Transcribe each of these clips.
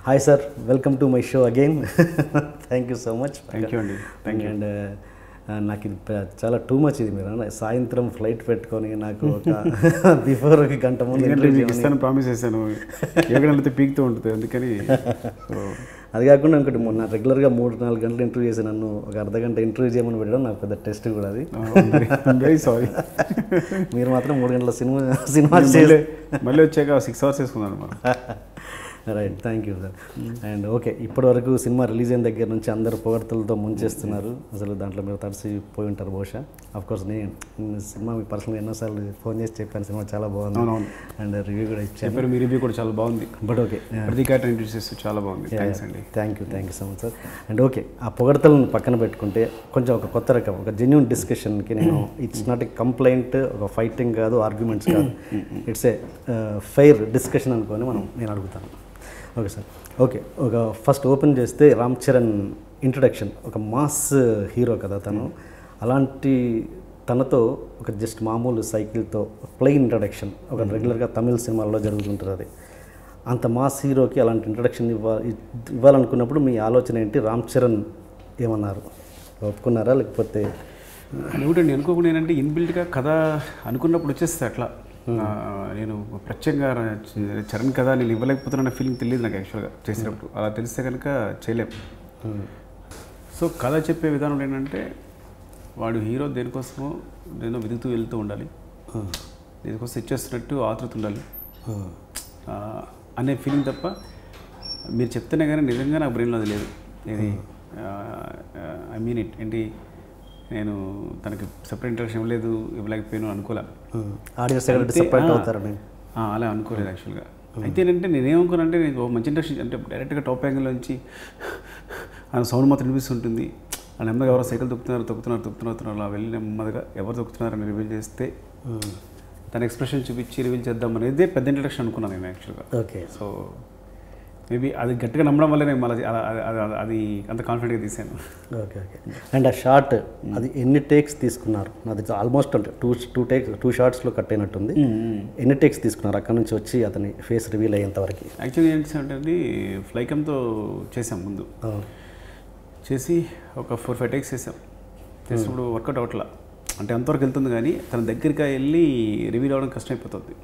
Hi sir, welcome to my show again. Thank you so much. Thank you అండి. Thank you. And నాకు ఇది చాలా too much. ఇది మీరు సాయంత్రం ఫ్లైట్ పెట్టుకొని నాకు ఒక బిఫోర్ ఒక గంట ముందు ఇస్తాను ప్రామిస్ చేశాను. ఎక్కడైతే పీక్తూ ఉంటుంది అందుకని. అది కాకుండా ఇంకోటి మొన్న రెగ్యులర్గా 3-4 గంటలు ఇంటర్వ్యూ చేసి నన్ను ఒక అర్ధగంట ఇంటర్వ్యూ చేయమని పెట్టడం నాకు పెద్ద టెస్ట్ కూడా అది. Very sorry. మీరు మాత్రం 3 గంటల సినిమా మళ్ళీ వచ్చాక 6 hours వేసుకున్నాను మనం. Right, thank you sir. And okay, ఇప్పటివరకు సినిమా రిలీజ్ అయిన దగ్గర నుంచి అందరు పొగడ్తలతో ముంచేస్తున్నారు. అసలు దాంట్లో మీరు తడిసిపోయి ఉంటారు బహుశా. అఫ్కోర్స్ నేను సినిమా మీకు పర్సనల్గా ఎన్నోసార్లు ఫోన్ చేసి చెప్పాను, సినిమా చాలా బాగుంది అండ్ రివ్యూ కూడా ఇచ్చాను. మీ రివ్యూ కూడా చాలా బాగుంది. బట్ ఓకే, ప్రతికాట ఇంట్రడ్యూస్ చాలా బాగుంది. థ్యాంక్స్ అండి. Thank you so much sir. And okay, ఆ పొగడ్తలను పక్కన పెట్టుకుంటే కొంచెం ఒక కొత్త రకం, ఒక జెన్యూన్ డిస్కషన్కి నేను ఇట్స్ నాట్ ఏ కంప్లైంట్, ఒక ఫైటింగ్ కాదు, ఆర్గ్యుమెంట్స్ కాదు, ఇట్స్ ఏ ఫెయిర్ డిస్కషన్ అనుకొని నేను అడుగుతాను. Okay sir. ఓకే, ఒక ఫస్ట్ ఓపెన్ చేస్తే రామ్ చరణ్ ఇంట్రడక్షన్, ఒక మాస్ హీరో కదా తను. అలాంటి తనతో ఒక జస్ట్ మామూలు సైకిల్తో ప్లెయిన్ ఇంట్రడక్షన్ ఒక రెగ్యులర్గా తమిళ సినిమాల్లో జరుగుతుంటుంది. అది అంత మాస్ హీరోకి అలాంటి ఇంట్రడక్షన్ ఇవ్వాలనుకున్నప్పుడు మీ ఆలోచన ఏంటి? రామ్ చరణ్ ఏమన్నారు? ఒప్పుకున్నారా లేకపోతే? ఏమిటండి అనుకోకుండా ఏంటంటే ఇన్బిల్ట్గా కథ అనుకున్నప్పుడు వచ్చేస్తే అట్లా నేను ప్రత్యేకంగా చరణ్ కథ నేను ఇవ్వలేకపోతున్నా ఫీలింగ్ తెలియదు నాకు యాక్చువల్గా చేసినప్పుడు. అలా తెలిస్తే కనుక చేయలేము. సో కథ చెప్పే విధానం ఏంటంటే వాడు హీరో దేనికోసమో నేను వెతుకుతూ వెళ్తూ ఉండాలి, దేనికోసం ఇచ్చేస్తున్నట్టు ఆతృత ఉండాలి అనే ఫీలింగ్ తప్ప మీరు చెప్తేనే కానీ నిజంగా నాకు బ్రెయిన్లో అది లేదు. ఇది ఐ మీన్ ఇట్ ఏంటి, నేను తనకి సెపరేట్ ఇంట్రడక్షన్ ఇవ్వలేకపోయాను అనుకోలే. అలా అనుకోలేదు యాక్చువల్గా. అయితే ఏంటంటే నేనేమనుకున్నానంటే నేను మంచి ఇంట్రడక్షన్ అంటే డైరెక్ట్గా టాప్ యాంగిల్ నుంచి ఆయన సౌండ్ మాత్రం వినిపిస్తుంటుంది. ఆ నెమ్మదిగా ఎవరో సైకిల్ తొక్కుతున్నారు అలా వెళ్ళి నెమ్మదిగా ఎవరు తొక్కుతున్నారని రివీల్ చేస్తే తన ఎక్స్ప్రెషన్ చూపించి రివీల్ చేద్దాం అనేది పెద్ద ఇంట్రడక్షన్ అనుకున్నాను నేను యాక్చువల్గా. ఓకే, సో మేబీ అది గట్టిగా నమ్మడం వల్ల నేను మళ్ళీ అది అంత కాన్ఫిడెంట్గా తీసాను. ఓకే. అండ్ ఆ షార్ట్ అది ఎన్ని టేక్స్ తీసుకున్నారు? అది ఆల్మోస్ట్ అంటే టూ షార్ట్స్లో కట్ అయినట్టుంది. ఎన్ని టేక్స్ తీసుకున్నారు అక్కడ నుంచి వచ్చి అతని ఫేస్ రివీల్ అయ్యేంత వరకు? యాక్చువల్లీ ఏంటంటే ఫ్లైకమ్తో చేసాం ముందు, చేసి ఒక 4-5 టేక్స్ చేసినప్పుడు వర్కౌట్ అవట్లా. అంటే అంతవరకు వెళ్తుంది కానీ తన దగ్గరికి వెళ్ళి రివీల్ అవ్వడం కష్టమైపోతుంది.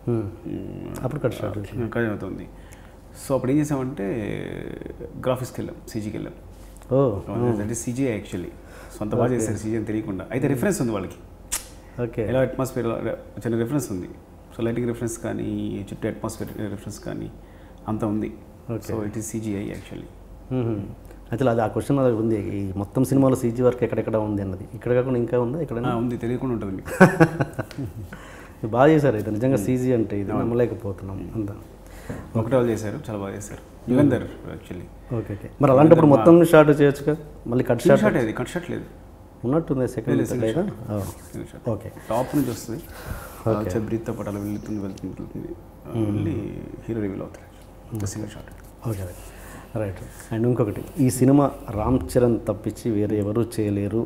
అప్పుడు కట్ షార్ట్ అవుతుంది. సో అప్పుడు ఏం చేసామంటే గ్రాఫిక్స్కి వెళ్ళాం, సీజీకి వెళ్ళాం. అంటే సీజీ యాక్చువల్లీ సొంత బాగా చేశారు సీజీ అని తెలియకుండా. అయితే రిఫరెన్స్ ఉంది వాళ్ళకి. ఓకే, ఎలా అట్మాస్ఫియర్ చిన్న రిఫరెన్స్ ఉంది. సో లైటింగ్ రిఫరెన్స్ కానీ చుట్టూ అట్మాస్ఫియర్ రిఫరెన్స్ కానీ అంత ఉంది. So it is CGI actually. అయితే అది ఆ క్వశ్చన్ అది ఉంది, ఈ మొత్తం సినిమాలో సీజీ వర్క్ ఎక్కడెక్కడ ఉంది అన్నది. ఇక్కడ కాకుండా ఇంకా ఉందా? ఇక్కడ ఉంది, తెలియకుండా ఉంటుంది మీకు. బాగా చేశారు అయితే నిజంగా. సీజీ అంటే ఇది నమ్మలేకపోతున్నాం అంతా. ఒకటే వాళ్ళు చేశారు, చాలా బాగా చేశారు. యుగంధర్ యాక్చువల్లీ. ఓకే. మరి అలాంటిప్పుడు మొత్తం షార్ట్ చేయొచ్చుగా. మళ్ళీ కట్ షాట్ కట్ షాట్ లేదు ఉన్నట్టుంది. సెకండ్ ఓకే, టాప్ నుంచి వస్తుంది, బ్రీత్తో పాటు అలా వెళ్తుంది వెళ్ళి హీరో రివీల్ అవుతారు single shot. Okay, right. And ఇంకొకటి, ఈ సినిమా రామ్ చరణ్ తప్పించి వేరే ఎవరూ చేయలేరు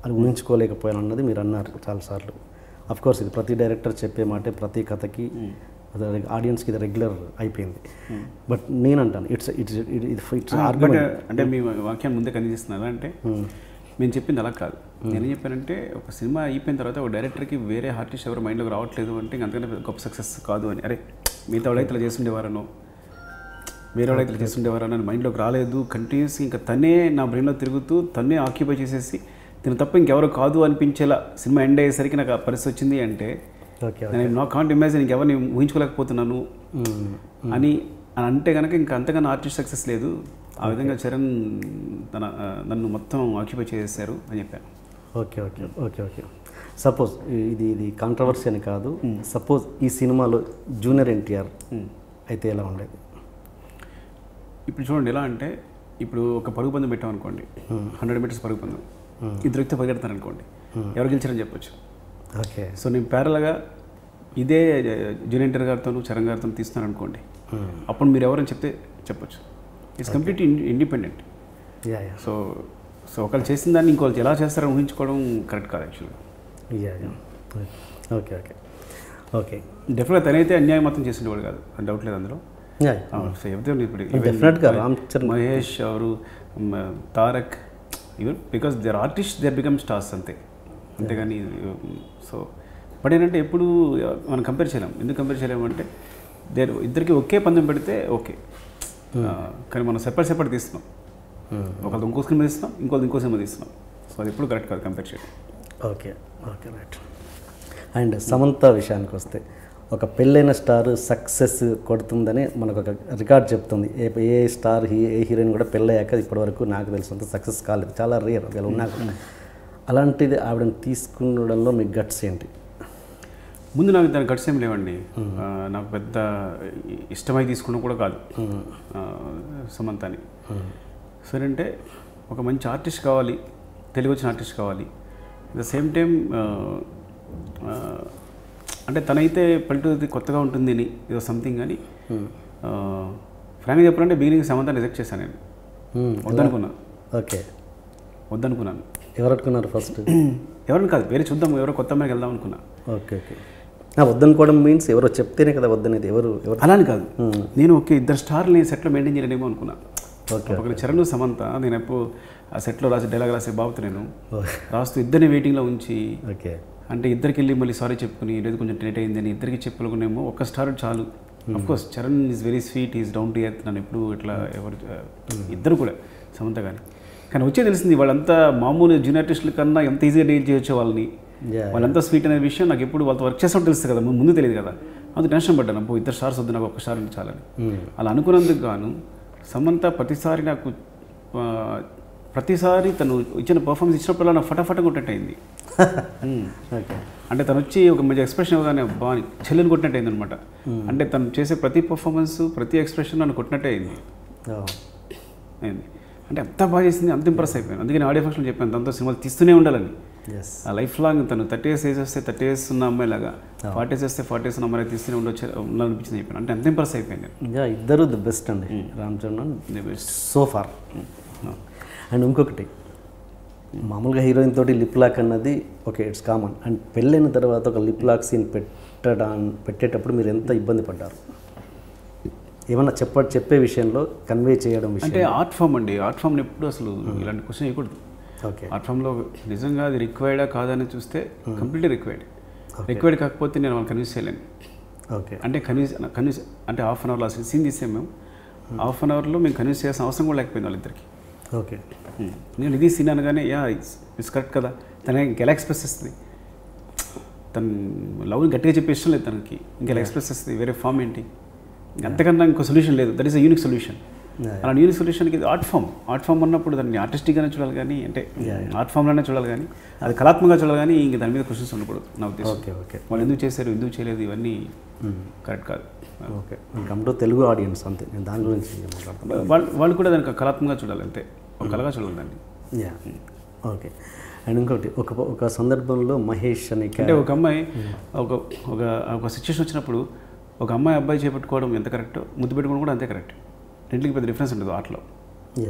అని ఊహించుకోలేకపోయాను అన్నది మీరు అన్నారు చాలాసార్లు. అఫ్కోర్స్ ఇది ప్రతి డైరెక్టర్ చెప్పే మాటే, ప్రతి కథకి ఆడియన్స్కి ఇది రెగ్యులర్ అయిపోయింది. బట్ నేను అంటాను ఇట్స్ ఆర్గ్యుమెంట్. అంటే మీ వాక్యాన్ని ముందే కనిపిస్తున్నారు అంటే మేము చెప్పింది అలా కాదు. నేనేం చెప్పానంటే ఒక సినిమా అయిపోయిన తర్వాత ఒక డైరెక్టర్కి వేరే ఆర్టిస్ట్ ఎవరు మైండ్లోకి రావట్లేదు అంటే అంతకంటే గొప్ప సక్సెస్ కాదు అని. అరే మిగతా వాళ్ళైతే ఇలా చేస్తుండేవారనో వేరే వాళ్ళైతే ఇలా చేస్తుండేవారని మైండ్లోకి రాలేదు. కంటిన్యూస్ ఇంకా తనే నా బ్రెయిన్లో తిరుగుతూ తనే ఆక్యుపై చేసేసి దీని తప్ప ఇంకెవరు కాదు అనిపించేలా సినిమా ఎండ్ అయ్యేసరికి నాకు ఆ పరిస్థితి వచ్చింది అంటే నేను నా కాంట్ ఇమాజిన్ ఇంకెవరిని ఊహించుకోలేకపోతున్నాను అని అంటే కనుక ఇంకా అంతకన్నా ఆర్టిస్ట్ సక్సెస్ లేదు. ఆ విధంగా చరణ్ నన్ను మొత్తం ఆక్యుపై చేసేసారు అని చెప్పాను. Okay okay okay okay suppose ఇది కాంట్రవర్సీ అని కాదు, సపోజ్ ఈ సినిమాలో జూనియర్ ఎన్టీఆర్ అయితే ఎలా ఉండేది? ఇప్పుడు చూడండి, ఎలా అంటే ఇప్పుడు ఒక పరుగు పందెం పెట్టాం అనుకోండి, 100 మీటర్స్ పరుగు పందెం, ఇద్దరు వ్యక్తి పరిగెడతారు అనుకోండి, ఎవరు గెలిచారని చెప్పొచ్చు. ఓకే, సో నేను ప్యారల్గా ఇదే జూనియర్ ఎన్టీఆర్ గారితో చరణ్ గారితో తీస్తున్నాను అనుకోండి, అప్పుడు మీరు ఎవరని చెప్తే చెప్పొచ్చు. It's complete independent. So so ఒకళ్ళు చేసిన దాన్ని ఇంకోళ్ళు ఎలా చేస్తారని ఊహించుకోవడం కరెక్ట్ కాదు యాక్చువల్గా. ఓకే ఓకే ఓకే డెఫినెట్గా తనైతే అన్యాయం మాత్రం చేసిండేవాడు కాదు, డౌట్ లేదు అందులో. సో చెప్తే ఇప్పుడు డెఫినెట్గా రామ్ చరణ్ మహేష్ ಅವರು Tarak even because they are artist they become stars అంతేగాని సో బట్ ఏంటంటే ఎప్పుడు మనం కంపేర్ చేయలేం. ఎందుకు కంపేర్ చేయలేము అంటే ఇద్దరికి ఒకే పందెం పెడితే ఓకే, కానీ మనం సెపరేట్ తీస్తున్నాం. ఒకళ్ళు ఇంకో సినిమా తీస్తున్నాం, ఇంకో సినిమా తీస్తున్నాం. సో అది ఎప్పుడు కరెక్ట్ కాదు కంపేర్ చేయడం. Okay okay right. And Samantha విషయానికి వస్తే ఒక పెళ్ళైన స్టార్ సక్సెస్ కొడుతుందని మనకు ఒక రికార్డ్ చెప్తుంది. ఏ స్టార్ ఏ హీరోయిన్ కూడా పెళ్ళయ్యాక ఇప్పటివరకు నాకు తెలిసినంత సక్సెస్ కాలేదు, చాలా రేర్ ఒకవేళ ఉన్నా కూడా. అలాంటిది ఆవిడని తీసుకునడంలో మీ గట్స్ ఏంటి? ముందు నాకు దాని గట్స్ ఏం లేవండి. నాకు పెద్ద ఇష్టమై తీసుకున్న కూడా కాదు సమంతని. సరే అంటే ఒక మంచి ఆర్టిస్ట్ కావాలి, తెలుగు వచ్చిన ఆర్టిస్ట్ కావాలి. అట్ ద సేమ్ టైం అంటే తనైతే పల్లెటూరు కొత్తగా ఉంటుంది అని ఏదో సంథింగ్ అని ఫ్రాంక్గా చెప్పాలంటే బిగినింగ్ సమంత రిజెక్ట్ చేశాను నేను. వద్దనుకున్నాను. ఓకే, వద్దనుకున్నాను. ఎవరు అనుకున్నారు ఫస్ట్? ఎవరిని కాదు, వేరే చూద్దాం, ఎవరో కొత్త అమ్మాయికి వెళ్దాం అనుకున్నా. Okay okay. వద్దనుకోవడం మీన్స్ ఎవరో చెప్తేనే కదా వద్దనేది. ఎవరు అలా అని కాదు, నేను ఓకే ఇద్దరు స్టార్ని సెట్లో మెయింటైన్ చేయలేమో అనుకున్నా. ఓకే, ఒకరి చరణ్ సమంత నేను ఎప్పుడు ఆ సెట్లో డైలాగ్ రాసే బాబుతో నేను రాస్తూ ఇద్దరిని వెయిటింగ్లో ఉంచి, ఓకే అంటే ఇద్దరికి వెళ్ళి మళ్ళీ సారీ చెప్పుకుని లేదు కొంచెం లేట్ అయిందని ఇద్దరికి చెప్పుకునేమో ఒక్క స్టార్ చాలు. Of course Charan is very sweet, is down to earth. నన్ను ఎప్పుడు ఇట్లా ఎవరు ఇద్దరు కూడా సమంత కానీ వచ్చే తెలిసింది వాళ్ళంతా మామూలు జూనియర్ ఆర్టిస్టుల కన్నా ఎంత ఈజీగా డీల్ చేయొచ్చు వాళ్ళని. వాళ్ళంతా స్వీట్ అనే విషయం నాకు ఎప్పుడు వాళ్ళతో వర్క్ చేసినప్పుడు తెలుస్తుంది కదా, ముందు తెలియదు కదా. అందుకు టెన్షన్ పడ్డాను, అప్పుడు ఇద్దరు స్టార్స్ వద్దు, నాకు ఒక్క స్టార్ చాలని. అలా అనుకున్నందుకు గాను సమంత ప్రతిసారి తను ఇచ్చిన పర్ఫార్మెన్స్ ఇచ్చినప్పుడు నాకు ఫటాఫట కొట్టినట్టు అయింది. అంటే తను వచ్చి ఒక మంచి ఎక్స్ప్రెషన్ ఇవ్వగానే బాగా చెల్లెని కొట్టినట్టు అయింది అనమాట. అంటే తను చేసే ప్రతి పర్ఫార్మెన్స్ ప్రతి ఎక్స్ప్రెషన్ నన్ను కొట్టినట్టే అయింది. అంటే అంత బాగా చేసింది, అంత ఇంప్రెస్ అయిపోయాను. అందుకని ఆడియో ఫంక్షన్ చెప్పాను తనతో సినిమాలు తీస్తూనే ఉండాలని. ఆ లైఫ్ లాంగ్ తను 30 years వస్తే 30 years ఉన్న అమ్మాయిలాగా, 40 years వస్తే 40 years ఉన్న అమ్మాయి తీస్తూనే ఉండాలనిపించింది చెప్పాను. అంటే అంత ఇంప్రెస్ అయిపోయాను. ఇద్దరు ది బెస్ట్ అండి, Ram Charan the best so far. And ఇంకొకటి, మామూలుగా హీరోయిన్ తోటి లిప్ లాక్ అన్నది ఓకే ఇట్స్ కామన్. అండ్ పెళ్ళైన తర్వాత ఒక లిప్ లాక్ సీన్ పెట్టేటప్పుడు మీరు ఎంత ఇబ్బంది పడ్డారు? ఏమన్నా చెప్పే విషయంలో కన్వే చేయడం విషయం అంటే ఆర్ట్ ఫామ్ అండి. ఆర్ట్ ఫామ్ని ఎప్పుడు అసలు ఇలాంటి క్వశ్చన్ వేయకూడదు. ఓకే, ఆర్ట్ ఫామ్లో నిజంగా అది రిక్వైర్డా కాదని చూస్తే కంప్లీట్లీ రిక్వైర్డ్ కాకపోతే నేను వాళ్ళని కన్విన్స్ చేయలేను. ఓకే, అంటే కన్విన్స్ అంటే హాఫ్ అన్ అవర్లో సీన్ తీసాం మేము. హాఫ్ అన్ అవర్లో మేము కన్విన్స్ చేయాల్సిన అవసరం కూడా లేకపోయింది వాళ్ళిద్దరికి. ఓకే, నేను ఇది సీన్ అనగానే ఇట్స్ కరెక్ట్ కదా, తన ఇంకెలా ఎక్స్ప్రెస్ చేస్తుంది, తను లవ్ని గట్టిగా చెప్పే ఇష్టం లేదు తనకి, ఇంకెలా ఎక్స్ప్రెస్ చేస్తుంది, వేరే ఫామ్ ఏంటి, అంతకన్నా ఇంకో సొల్యూషన్ లేదు. That is a unique solution. అలా యూనిక్ సొల్యూషన్కి ఇది ఆర్ట్ ఫామ్ అన్నప్పుడు దాన్ని ఆర్టిస్టిక్గానే చూడాలి కానీ, అంటే ఆర్ట్ ఫామ్లోనే చూడాలి కానీ, అది కళాత్మకంగా చూడాలి కానీ ఇంక దాని మీద క్వశ్చన్స్ ఉండకూడదు నా ఉద్దేశం. ఓకే ఓకే, వాళ్ళు ఎందుకు చేశారు, ఎందుకు చేయలేదు, ఇవన్నీ కరెక్ట్ కాదు. Okay, come to Telugu audience అంతే, నేను దాని గురించి మాట్లాడుతున్నాను. వాళ్ళు కూడా దానికి కళాత్మకంగా చూడాలి, అంతే, ఒక కళగా చూడాలి దాన్ని. ఓకే. అండ్ ఇంకోటి, ఒక సందర్భంలో మహేష్ అని అంటే ఒక అమ్మాయి ఒక సిచ్యువేషన్ వచ్చినప్పుడు ఒక అబ్బాయి చేపట్టుకోవడం ఎంత కరెక్ట్, ముద్దు పెట్టుకోవడం కూడా అంతే కరెక్ట్. రెండింటికి పెద్ద డిఫరెన్స్ ఉండదు ఆటలో.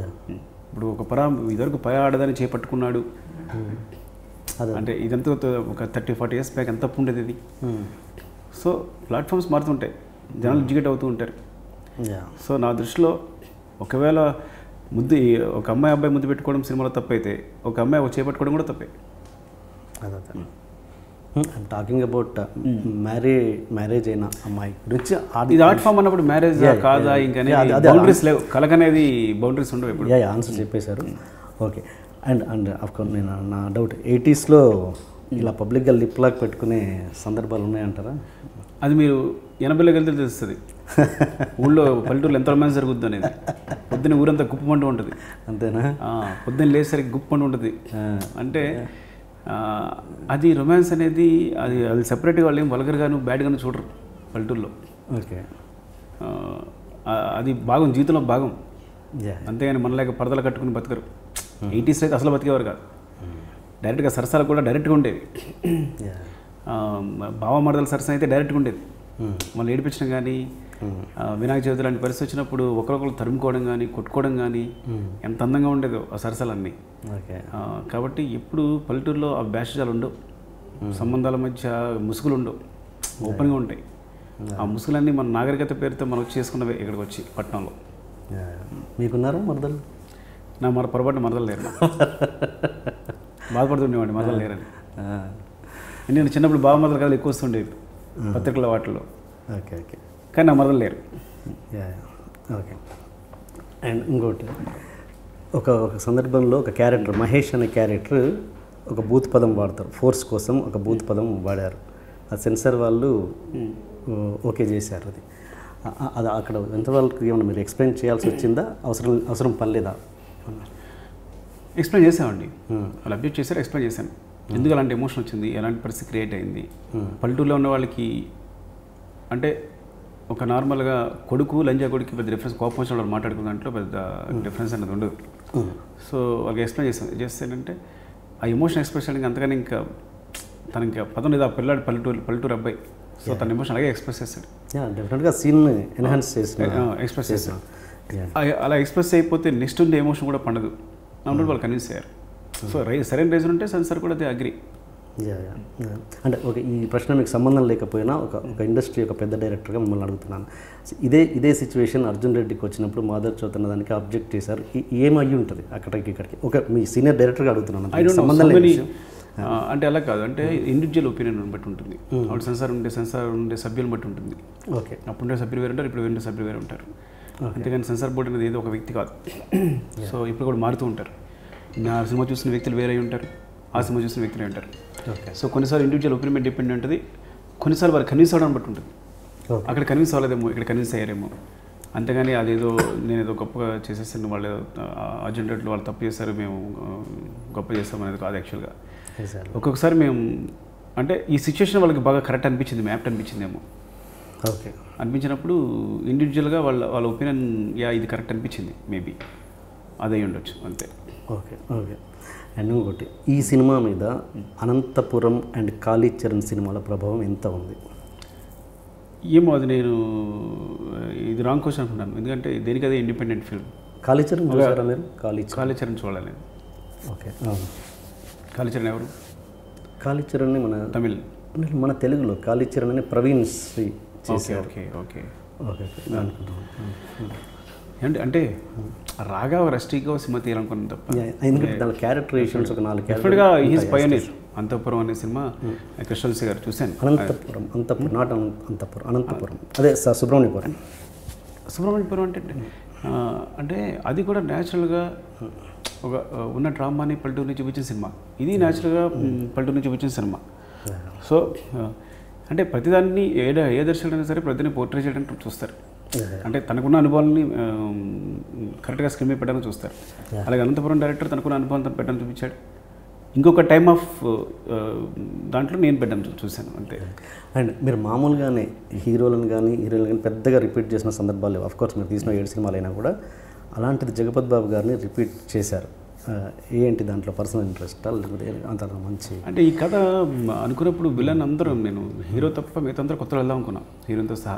ఇప్పుడు ఇదివరకు పై ఆడదాన్ని చేపట్టుకున్నాడు అంటే ఇదంతా ఒక 30-40 years బ్యాక్ ఎంత తప్పు ఉండేది ఇది. సో ప్లాట్ఫామ్స్ మారుతుంటాయి, జనాలు ఎడ్యుకేట్ అవుతూ ఉంటారు. సో నా దృష్టిలో ఒకవేళ ఒక అబ్బాయి ముద్దు పెట్టుకోవడం సినిమాలో తప్పైతే, ఒక అమ్మాయి చేపట్టుకోవడం కూడా తప్పే. ఐమ్ టాకింగ్ అబౌట్ మ్యారేజ్ అయిన అమ్మాయి గురించి. ఇది ఆర్ట్ ఫామ్ అన్నప్పుడు మ్యారేజ్ కాదా ఇంకా బౌండరీస్ లేవు, కలకనేది బౌండరీస్ ఉండవు. ఇప్పుడు ఆన్సర్ చెప్పేశారు. ఓకే. అండ్ అఫ్కోర్స్ నేను నా డౌట్, 80sలో ఇలా పబ్లిక్గా లిప్ లాక్ పెట్టుకునే సందర్భాలు ఉన్నాయంటారా? అది మీరు 80లోకి వెళ్తే తెలుస్తుంది. ఊళ్ళో పల్లెటూరులో ఎంత రొమాన్స్ జరుగుద్ది అనేది. పొద్దున్న ఊరంతా గుప్పమంటూ ఉంటుంది. అంతేనా? పొద్దున్న లేసరికి గుప్పమంటూ ఉంటుంది. అంటే అది రొమాన్స్ అనేది అది సెపరేట్గా వాళ్ళు ఏం వల్గర్గాను బ్యాడ్గాను చూడరు పల్లెటూరులో. ఓకే, అది భాగం, జీవితంలో భాగం. అంతేగాని మనలాగా పరదలు కట్టుకుని బతకరు. 80s అయితే అసలు బతికేవారు కాదు. డైరెక్ట్గా సరసాలు కూడా డైరెక్ట్గా ఉండేవి. భావమర్దల సరసన అయితే డైరెక్ట్గా ఉండేది. వాళ్ళు ఏడిపించడం కానీ, వినాయక చవితి లాంటి పరిస్థితి వచ్చినప్పుడు ఒకరొకరు తరుముకోవడం కానీ, కొట్టుకోవడం కానీ ఎంత అందంగా ఉండేదో ఆ సరసాలన్నీ. కాబట్టి ఎప్పుడు పల్లెటూరులో ఆ బ్యాషాలు ఉండవు, సంబంధాల మధ్య ముసుగులు ఉండవు, ఓపెన్గా ఉంటాయి. ఆ ముసుగులన్నీ మన నాగరికత పేరుతో మనం వచ్చి చేసుకున్నవే ఇక్కడికి వచ్చి పట్టణంలో. మీకున్నారా మరదలు? నా పొరపాటు మరదలు లేరు. బాధపడుతుండేవాడిని మరదలు లేరని. నేను చిన్నప్పుడు బావ మరదలు కథలు ఎక్కువ వస్తుండేవి పత్రికల వాటిల్లో. Okay okay. కానీ నా మరదలు లేరు. ఓకే. అండ్ ఇంకోటి, ఒక సందర్భంలో ఒక క్యారెక్టర్, మహేష్ అనే క్యారెక్టర్ ఒక బూత్ పదం వాడతారు, ఫోర్స్ కోసం ఒక బూత్ పదం వాడారు. ఆ సెన్సార్ వాళ్ళు ఓకే చేశారు. అది అక్కడ ఎంతవరకు ఏమన్నా మీరు ఎక్స్ప్లెయిన్ చేయాల్సి వచ్చిందా, అవసరం పర్లేదా? ఎక్స్ప్లెయిన్ చేసామండి. వాళ్ళు అబ్జెక్ట్ చేశారు, ఎక్స్ప్లెయిన్ చేశాను. ఎందుకు అలాంటి ఎమోషన్ వచ్చింది, ఎలాంటి పరిస్థితి క్రియేట్ అయింది. పల్లెటూరులో ఉన్న వాళ్ళకి అంటే ఒక నార్మల్గా కొడుకు లంజా కొడుకు పెద్ద డిఫరెన్స్, కోపం వచ్చిన వాళ్ళు మాట్లాడుకున్న దాంట్లో పెద్ద డిఫరెన్స్ అనేది ఉండదు. సో వాళ్ళకి ఎక్స్ప్లెయిన్ చేస్తానంటే ఆ ఎమోషన్ ఎక్స్ప్రెస్ చేయడానికి అంతగానే ఇంకా తను ఇంకా పదం లేదు. ఆ పిల్లాడు పల్లెటూరు అబ్బాయి. సో తన ఎమోషన్ అలాగే ఎక్స్ప్రెస్ చేస్తాడు. డెఫినెట్గా సీన్ ఎన్హాన్స్ చేస్తాడు, ఎక్స్ప్రెస్ చేస్తాడు. అలా ఎక్స్ప్రెస్ అయిపోతే నెక్స్ట్ ఉండే ఎమోషన్ కూడా పండదు. అన్నట్టు వాళ్ళు కన్విన్స్ అయ్యారు. సో సరైన రీజన్ ఉంటే సెన్సార్ కూడా అది అగ్రి. అంటే ఓకే, ఈ ప్రశ్న మీకు సంబంధం లేకపోయినా ఒక ఇండస్ట్రీ ఒక పెద్ద డైరెక్టర్గా మిమ్మల్ని అడుగుతున్నాను. ఇదే సిచ్యువేషన్ అర్జున్ రెడ్డికి వచ్చినప్పుడు మాధవ్ చౌతన్న దానికి అబ్జెక్ట్ చేశారు. ఏమయ్యి ఉంటుంది అక్కడికి ఇక్కడికి? ఒక మీ సీనియర్ డైరెక్టర్గా అడుగుతున్నాను, సంబంధం లేదు. అంటే అలా కాదు, అంటే ఇండివిజువల్ ఒపీనియన్ బట్టి ఉంటుంది. అప్పుడు సెన్సార్ ఉండే సభ్యులను బట్టి ఉంటుంది. ఓకే, అప్పుడుండే సభ్యులు వేరు ఉంటారు, ఇప్పుడు వేరే సభ్యులు వేరే ఉంటారు. అంతేగాని సెన్సార్ బోర్డు అనేది ఏదో ఒక వ్యక్తి కాదు. సో ఇప్పుడు కూడా మారుతూ ఉంటారు. నా సినిమా చూసిన వ్యక్తులు వేరే ఉంటారు, ఆ సినిమా చూసిన వ్యక్తులు ఉంటారు. సో కొన్నిసార్లు ఇండివిజువల్ ఒపీనియన్ డిపెండ్ ఉంటుంది, కొన్నిసార్లు వారు కన్విన్స్ అవ్వడం బట్టి ఉంటుంది. అక్కడ కన్విన్స్ అవ్వలేదేమో, ఇక్కడ కన్విన్స్ అయ్యారేమో. అంతేగాని అదేదో నేను ఏదో గొప్పగా చేసేసాను, వాళ్ళు అర్జెంట్ వాళ్ళు తప్పు చేశారు, మేము గొప్ప చేస్తాం అనేది కాదు. యాక్చువల్గా ఒక్కొక్కసారి మేము అంటే ఈ సిచ్యువేషన్ వాళ్ళకి బాగా కరెక్ట్ అనిపించింది, మ్యాప్ట్ అనిపించిందేమో. ఓకే, అనిపించినప్పుడు ఇండివిజువల్గా వాళ్ళ ఒపీనియన్ ఇది కరెక్ట్ అనిపించింది, మేబీ అదే ఉండొచ్చు అంతే. Okay okay. అండ్ ఇంకోటి, ఈ సినిమా మీద అనంతపురం అండ్ కాళీచరణ్ సినిమాల ప్రభావం ఎంత ఉంది? ఏమో అది నేను ఇది రాంగ్ క్వశ్చన్ అనుకున్నాను. ఎందుకంటే దేనికి అదే ఇండిపెండెంట్ ఫిల్మ్. కాళీచరణ్ చూసారా మీరు? కాళీచరణ్ చూడాలి. ఓకే, కాళీచరణ్ ఎవరు? కాళీచరణ్ మన తెలుగులో కాళీచరణ్ అని ప్రవీణ్ శ్రీ చేశారు. ఓకే ఓకే ఓకే అంటే రాగా రస్టీగా సినిమా తీయాలనుకున్నాను తప్ప. ఎందుకంటే దాని క్యారెక్టరేషన్స్ ఒక 4 డెఫినెట్గా ఈజ్ పయోనీర్. అంతఃపురం అనే సినిమా కృష్ణవంశీ గారు చూశాను. అనంతపురం అదే సుబ్రహ్మణ్యపురం అంటే అది కూడా న్యాచురల్గా ఒక ఉన్న డ్రామాని పల్లెటూరుని చూపించిన సినిమా. ఇది న్యాచురల్గా పల్లెటూరుని చూపించిన సినిమా. సో అంటే ప్రతిదాన్ని ఏ దర్శకుడైనా సరే ప్రతిని పోర్ట్రే చేయడానికి చూస్తారు. అంటే తనకున్న అనుభవాలని కరెక్ట్గా స్క్రీన్ మీద పెట్టడానికి చూస్తారు. అలాగే అనంతపురం డైరెక్టర్ తనకున్న అనుభవం తను పెట్టడం చూపించాడు. ఇంకొక టైమ్ ఆఫ్ దాంట్లో నేను పెట్టడం చూశాను అంతే. అండ్ మీరు మామూలుగానే హీరోలను కానీ హీరోయిన్ కానీ పెద్దగా రిపీట్ చేసిన సందర్భాలు లేవు. అఫ్కోర్స్ మీరు తీసిన 7 సినిమాలు అయినా కూడా అలాంటిది జగపతి బాబు గారిని రిపీట్ చేశారు. ఏంటి దాంట్లో పర్సనల్ ఇంట్రెస్ట్ లేకపోతే అంత మంచి? అంటే ఈ కథ అనుకున్నప్పుడు విలన్ అందరూ నేను హీరో తప్ప మిగతా అందరూ కొత్తలో వెళ్దాం అనుకున్నాం, హీరోతో సహా.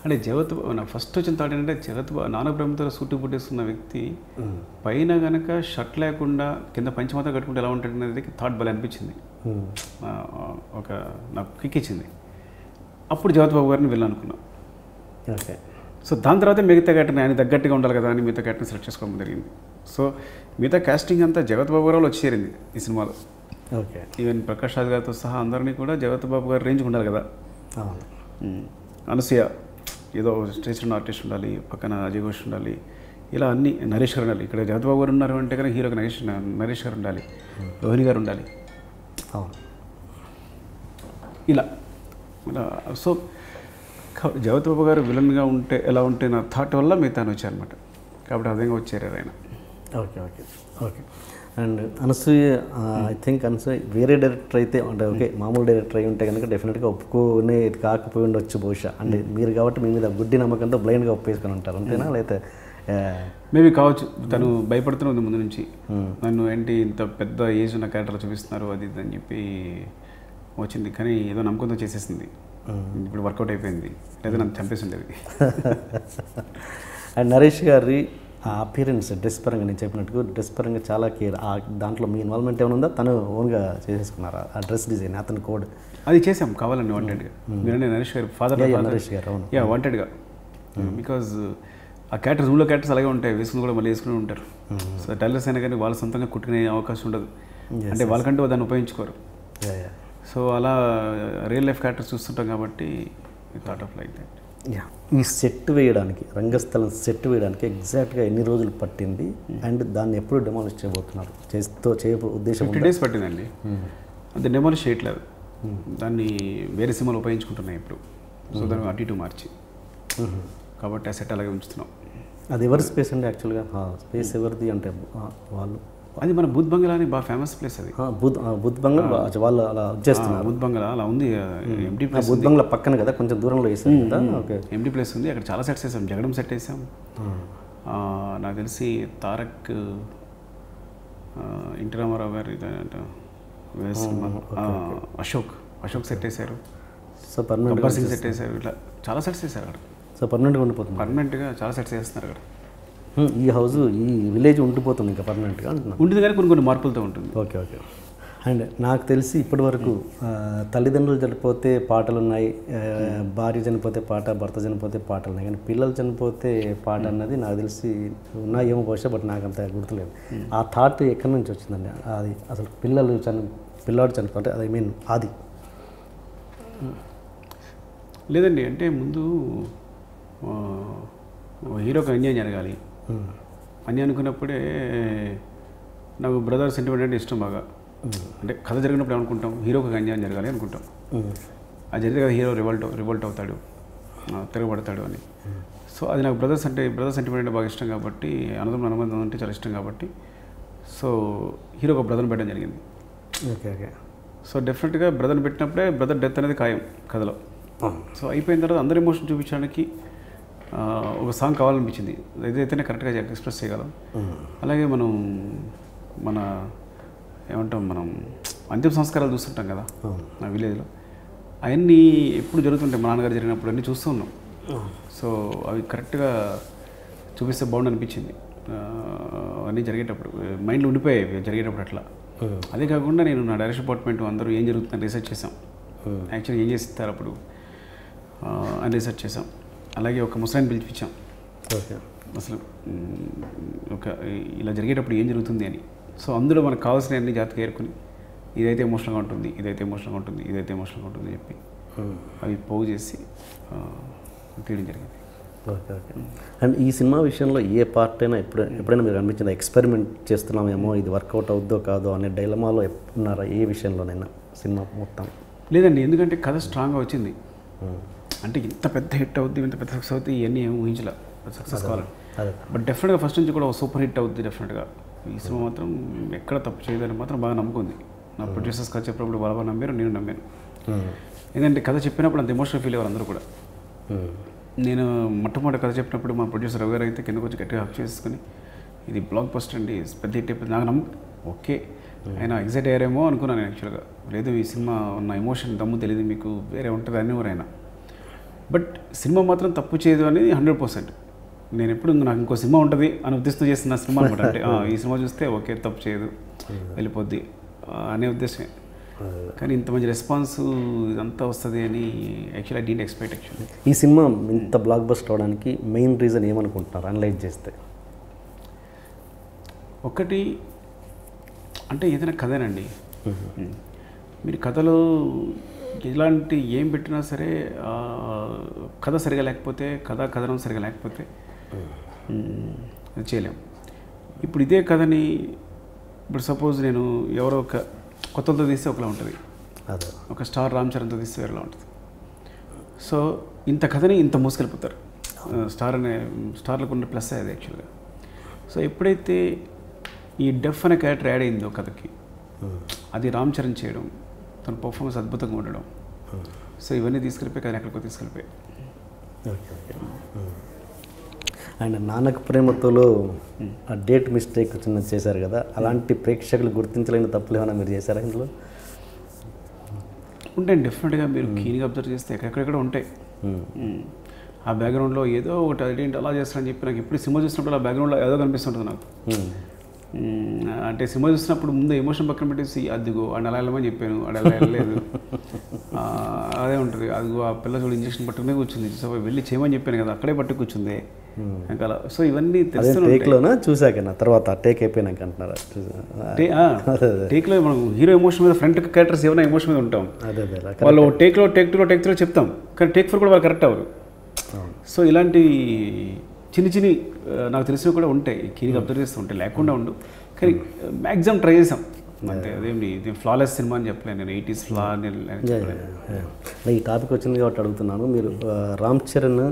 అంటే నాకు ఫస్ట్ వచ్చిన థాట్ ఏంటంటే నానబ్రహ్మతో సూటు పుట్టేస్తున్న వ్యక్తి పైన కనుక షర్ట్ లేకుండా కింద పంచమాత కట్టుకుంటే ఎలా ఉంటాడు అనేది థాట్ భలే అనిపించింది. నాకు కిక్ ఇచ్చింది. అప్పుడు జగపతి బాబు గారిని వెళ్ళాలనుకున్నాను. ఓకే. సో దాని తర్వాత మిగతా క్యారెక్టర్ని ఆయన తగ్గట్టుగా ఉండాలి కదా అని మిగతా క్యారెక్టర్ని సెలెక్ట్ చేసుకోవడం జరిగింది. సో మిగతా కాస్టింగ్ అంతా జగపతి బాబు గారు వచ్చి చేరింది ఈ సినిమాలో. ఓకే. ఈవెన్ ప్రకాష్ రాజ్ గారితో సహా అందరినీ కూడా జగపతి బాబు గారు రేంజ్కి ఉండాలి కదా. అనసూయ ఏదో స్టేజ్ ఆర్టిస్ట్ ఉండాలి, పక్కన అజయ్ ఘోష్ ఉండాలి, ఇలా అన్ని నరేష్ గారు ఉండాలి. ఇక్కడ జగపతి బాబు గారు ఉన్నారు అంటే కనుక హీరోకి నరేష్ గారు ఉండాలి, రోహిణి గారు ఉండాలి, ఇలా. సో జగపతి బాబు గారు విలన్గా ఉంటే ఎలా ఉంటే నా థాట్ వల్ల మిగతాను వచ్చారనమాట. కాబట్టి అదేగా వచ్చారు ఆయన. Okay okay okay. And Anasuya, I think Anasuya వేరే డైరెక్టర్ అయితే అంటే ఓకే మామూలు డైరెక్టర్ అయి ఉంటే కనుక డెఫినెట్గా ఒప్పుకునే కాకపోయి ఉండొచ్చు బహుశా. అంటే మీరు కాబట్టి మీ మీద గుడ్డి నమ్మకంతో బ్లైండ్గా ఒప్పేసుకొని ఉంటారు అంతేనా? లేకపోతే మేబీ కావచ్చు. తను భయపడుతూనే ఉంది ముందు నుంచి, నన్ను ఏంటి ఇంత పెద్ద ఏజ్ ఉన్న క్యారెక్టర్ చూపిస్తున్నారు అది ఇది అని చెప్పి వచ్చింది. కానీ ఏదో నమ్మకంతో చేసేసింది. ఇప్పుడు వర్కౌట్ అయిపోయింది, లేదా నన్ను చంపేసి ఉండేది. అండ్ నరేష్ గారి ఆ అపియరెన్స్ డ్రెస్ పరంగా నేను చెప్పినట్టుగా డ్రెస్ పరంగా చాలా కేర్. దాంట్లో మీ ఇన్వాల్వ్మెంట్ ఏమైనా ఉందా? తను ఓన్గా చేసేసుకున్నారా ఆ డ్రెస్ డిజైన్, అతని కోడ్? అది చేసాం కావాలండి వాంటెడ్గా. మీరంటే నరేష్ గారు ఫాదర్ నరేష్ గారు అవును. యా వాంటెడ్గా. బికాజ్ ఆ క్యారెక్టర్స్ రూమ్లో క్యారెక్టర్స్ అలాగే ఉంటాయి, వేసుకుని కూడా మళ్ళీ వేసుకుని ఉంటారు. సో టైలర్స్ అయినా కానీ వాళ్ళు సొంతంగా కుట్టుకునే అవకాశం ఉండదు, అంటే వాళ్ళకంటూ దాన్ని ఉపయోగించుకోరు. సో అలా రియల్ లైఫ్ క్యారెక్టర్స్ చూస్తుంటాం కాబట్టి థాట్ ఆఫ్ లైక్ దట్. ఈ సెట్ వేయడానికి, రంగస్థలం సెట్ వేయడానికి ఎగ్జాక్ట్గా ఎన్ని రోజులు పట్టింది అండ్ దాన్ని ఎప్పుడు డెమాలిష్ చేయబోతున్నారు, చేయ ఉద్దేశం? 50 days పట్టిందండి. అది డెమాలిష్ చేయట్లేదు, దాన్ని వేరే సినిమాలు ఉపయోగించుకుంటున్నాయి ఇప్పుడు. సో దాన్ని అటు ఇటు మార్చి, కాబట్టి ఆ సెట్ అలాగే ఉంచుతున్నాం. అది ఎవరి స్పేస్ అండి యాక్చువల్గా? స్పేస్ ఎవరిది అంటే వాళ్ళు, అది మన బుద్ధ్ బంగ్లా అని బాగా ఫేమస్ ప్లేస్ అది. బుద్ధ్ బంగ్లా వాళ్ళు అలా చేస్తున్నారు. బుద్ధ్ బంగ్లా అలా ఉంది, ఎంటీ ప్లేస్. బుద్ధ్ బంగ్లా పక్కన కదా, కొంచెం దూరంలో వేసారు కదా. ఓకే, ఎంటీ ప్లేస్ ఉంది, అక్కడ చాలా సెట్స్ వేసాం. జగడం సెట్ వేసాం, నాకు తెలిసి తారక్, ఎన్టీ రామారావు గారు, అశోక్ సెట్ వేశారు, so permanent Gabbar Singh set వేశారు. ఇట్లా చాలా సెట్స్ వేశారు అక్కడ. సో పర్మనెంట్గా ఉండిపోతుంది, పర్మనెంట్గా చాలా సెట్స్ వేస్తున్నారు అక్కడ. ఈ హౌస్, ఈ విలేజ్ ఉండిపోతుంది ఇంకా పర్మనెంట్గా అంటున్నాను. ఉంటుంది కానీ కొన్ని మార్పులతో ఉంటుంది. Okay okay. అండ్ నాకు తెలిసి ఇప్పటి వరకు తల్లిదండ్రులు చనిపోతే పాటలు ఉన్నాయి, భార్య చనిపోతే పాట, భర్త చనిపోతే పాటలు ఉన్నాయి, కానీ పిల్లలు చనిపోతే పాట అన్నది నాకు తెలిసి ఉన్నాయేమో బహుశా, బట్ నాకు అంత గుర్తులేదు. ఆ థాట్ ఎక్కడి నుంచి వచ్చిందండి? అది అసలు పిల్లాడు చనిపోతే అది మీన్ అది లేదండి, అంటే ముందు హీరోకి అన్యాయం జరగాలి అని అనుకున్నప్పుడే నాకు బ్రదర్ సెంటిమెంట్ అంటే ఇష్టం బాగా. అంటే కథ జరిగినప్పుడు ఏమనుకుంటాం, హీరోకి అన్యాయం జరగాలి అనుకుంటాం. అది జరిగితే కదా హీరో రివోల్ట్ అవుతాడు, తిరగబడతాడు అని. సో అది నాకు బ్రదర్ సెంటిమెంట్ అంటే బాగా ఇష్టం కాబట్టి, అనుబంధం అంటే చాలా ఇష్టం కాబట్టి, సో హీరోకి బ్రదర్ని పెట్టడం జరిగింది. Okay okay. సో డెఫినెట్గా బ్రదర్ని పెట్టినప్పుడే బ్రదర్ డెత్ అనేది ఖాయం కథలో. సో అయిపోయిన తర్వాత అందరి ఎమోషన్ చూపించడానికి ఒక సాంగ్ కావాలనిపించింది, ఏదైతేనే కరెక్ట్గా ఎక్స్ప్రెస్ చేయగలం. అలాగే మన ఏమంటాం, మనం అంతిమ సంస్కారాలు చూస్తుంటాం కదా నా విలేజ్లో, అవన్నీ ఎప్పుడు జరుగుతుంటాయి, మా నాన్నగారు జరిగినప్పుడు అన్నీ చూస్తూ ఉన్నాం. సో అవి కరెక్ట్గా చూపిస్తే బాగుండు అనిపించింది. అన్నీ జరిగేటప్పుడు మైండ్లో ఉండిపోయాయి జరిగేటప్పుడు అట్లా. అదే కాకుండా నేను నా డైరెక్షన్ డిపార్ట్మెంట్ అందరూ ఏం జరుగుతుందని రీసెర్చ్ చేసాం. యాక్చువల్లీ ఏం చేస్తారు అప్పుడు అని రీసెర్చ్ చేసాం. అలాగే ఒక ముసలాయిని పిలిపించాం, అసలు ఇలా జరిగేటప్పుడు ఏం జరుగుతుంది అని. సో అందులో మనకు కావాల్సిన అన్ని జాగ్రత్తగా ఏరుకుని, ఇదైతే ఎమోషనల్గా ఉంటుంది, ఇదైతే ఎమోషనల్గా ఉంటుంది, ఇదైతే ఎమోషనల్గా ఉంటుంది చెప్పి అవి పోగు చేసి తీయడం జరిగింది. Okay okay. అండ్ ఈ సినిమా విషయంలో ఏ పార్ట్ అయినా ఎప్పుడైనా మీరు అనిపించింది ఎక్స్పెరిమెంట్ చేస్తున్నామేమో, ఇది వర్కౌట్ అవుద్దో కాదో అనే డైలమాలో ఉన్నారా ఏ విషయంలోనైనా సినిమా మొత్తం? లేదండి, ఎందుకంటే కథ స్ట్రాంగ్గా వచ్చింది. అంటే ఇంత పెద్ద హిట్ అవుద్ది, ఇంత పెద్ద సక్సెస్ అవుతుంది, ఇవన్నీ ఏమి ఊహించలే సక్సెస్ కావాలని. బట్ డెఫినెట్గా ఫస్ట్ నుంచి కూడా ఒక సూపర్ హిట్ అవుద్ది డెఫినెట్గా. ఈ సినిమా మాత్రం ఎక్కడ తప్పు చేయదని మాత్రం బాగా నమ్ముకుంది. నా ప్రొడ్యూసర్స్ కథ చెప్పినప్పుడు బాగా నమ్మారు, నేను నమ్మాను. ఎందుకంటే కథ చెప్పినప్పుడు అంత ఎమోషనల్ ఫీల్ అయ్యారు అందరూ కూడా. నేను మొట్టమొదటి కథ చెప్పినప్పుడు మా ప్రొడ్యూసర్ రవి గారు అయితే కింద కొంచెం గట్టిగా హక్ చేసుకుని, ఇది బ్లాక్ బస్టర్ అండి, పెద్ద హిట్ అయిపోయింది నాకు ఓకే ఆయన ఎగ్జైట్ అయ్యారేమో అనుకున్నాను యాక్చువల్గా. లేదు ఈ సినిమా ఉన్న ఎమోషన్ దమ్ము తెలియదు మీకు, వేరే ఉంటుంది అనేవారు ఆయన. బట్ సినిమా మాత్రం తప్పు చేయదు అనేది 100%. నేను ఎప్పుడు నాకు ఇంకో సినిమా ఉంటుంది అని ఉద్దేశంతో చేస్తున్న సినిమా అనమాట. అంటే ఈ సినిమా చూస్తే ఓకే తప్పు చేయదు, వెళ్ళిపోద్ది అనే ఉద్దేశమే. కానీ ఇంత మంచి రెస్పాన్స్ ఇదంతా వస్తుంది అని actually I didn't expect. Actually ఈ సినిమా ఇంత బ్లాక్ బస్టర్ అవడానికి మెయిన్ రీజన్ ఏమనుకుంటున్నారు అనలైజ్ చేస్తే? ఒకటి అంటే ఏదైనా కథేనండి, మీరు కథలో ఎలాంటి ఏం పెట్టినా సరే కథ సరిగా లేకపోతే, కథనం సరిగా లేకపోతే అది చేయలేం. ఇప్పుడు ఇదే కథని ఇప్పుడు సపోజ్ నేను ఎవరో ఒక కొత్తతో తీస్తే ఒకలా ఉంటుంది, ఒక స్టార్ రామ్ చరణ్తో తీస్తే వేరేలా ఉంటుంది. సో ఇంత కథని ఇంత మోసుకెళ్ళిపోతారు. స్టార్లకు ఉన్న ప్లస్ అది యాక్చువల్గా. సో ఎప్పుడైతే ఈ డెఫ్ అనే క్యారెక్టర్ యాడ్ అయిందో కథకి, అది రామ్ చరణ్ చేయడం, తన పర్ఫార్మెన్స్ అద్భుతంగా ఉండడం, సో ఇవన్నీ తీసుకెళ్ళిపోయి కథని ఎక్కడికో తీసుకెళ్ళిపోయాయి. Okay okay. అండ్ నాన్నకు ప్రేమతోలో ఆ డేట్ మిస్టేక్ చిన్న చేశారు కదా, అలాంటి ప్రేక్షకులు గుర్తించలేని తప్పులు ఏమైనా మీరు చేశారా ఇందులో? ఉంటాయి డెఫినెట్గా, మీరు కీన్గా అబ్జర్వ్ చేస్తే ఎక్కడెక్కడ ఉంటాయి. ఆ బ్యాక్గ్రౌండ్లో ఏదో ఒకటి అదేంటి అలా చేస్తారని చెప్పి నాకు ఇప్పుడు సినిమా చూసినప్పుడు ఆ బ్యాక్గ్రౌండ్లో ఏదో కనిపిస్తుంటుంది నాకు. అంటే సినిమా చూసినప్పుడు ముందు ఎమోషన్ పక్కన పెట్టేసి అదిగో అలా వెళ్ళమని చెప్పాను అలా వెళ్ళలేదు. అదే ఉంటుంది, అదిగో ఆ పిల్ల చూడు ఇంజక్షన్ పట్టుకునే కూర్చుంది, సో వెళ్ళి చేయమని చెప్పాను కదా అక్కడే పట్టు కూర్చుంది అలా. సో ఇవన్నీ టేక్లోనా చూసాక తర్వాత టేక్ అయిపోయినాక అంటున్నారా? టేక్లో మనం హీరో ఎమోషన్ మీద ఫ్రంట్ క్యారెక్టర్స్ ఏమైనా ఎమోషన్ మీద ఉంటాం, అదే వాళ్ళు టేక్లో టేక్ టూలో టేక్ 3 చెప్తాం కానీ టేక్ 4 కూడా వాళ్ళు కరెక్ట్ అవ్వరు. సో ఇలాంటి చిన్ని నాకు తెలిసినవి కూడా ఉంటాయి, కీనిగా అబ్జర్వ్ చేస్తూ ఉంటాయి, లేకుండా ఉండు. కానీ మ్యాక్సిమం ట్రై చేసాం అంతే. అదేంటి ఇది ఫ్లాలెస్ సినిమా అని చెప్పలేను నేను, 80s ఫ్లా అని చెప్పలేను. ఈ టాపిక్ వచ్చింది కాబట్టి అడుగుతున్నాను. మీరు రామ్ చరణ్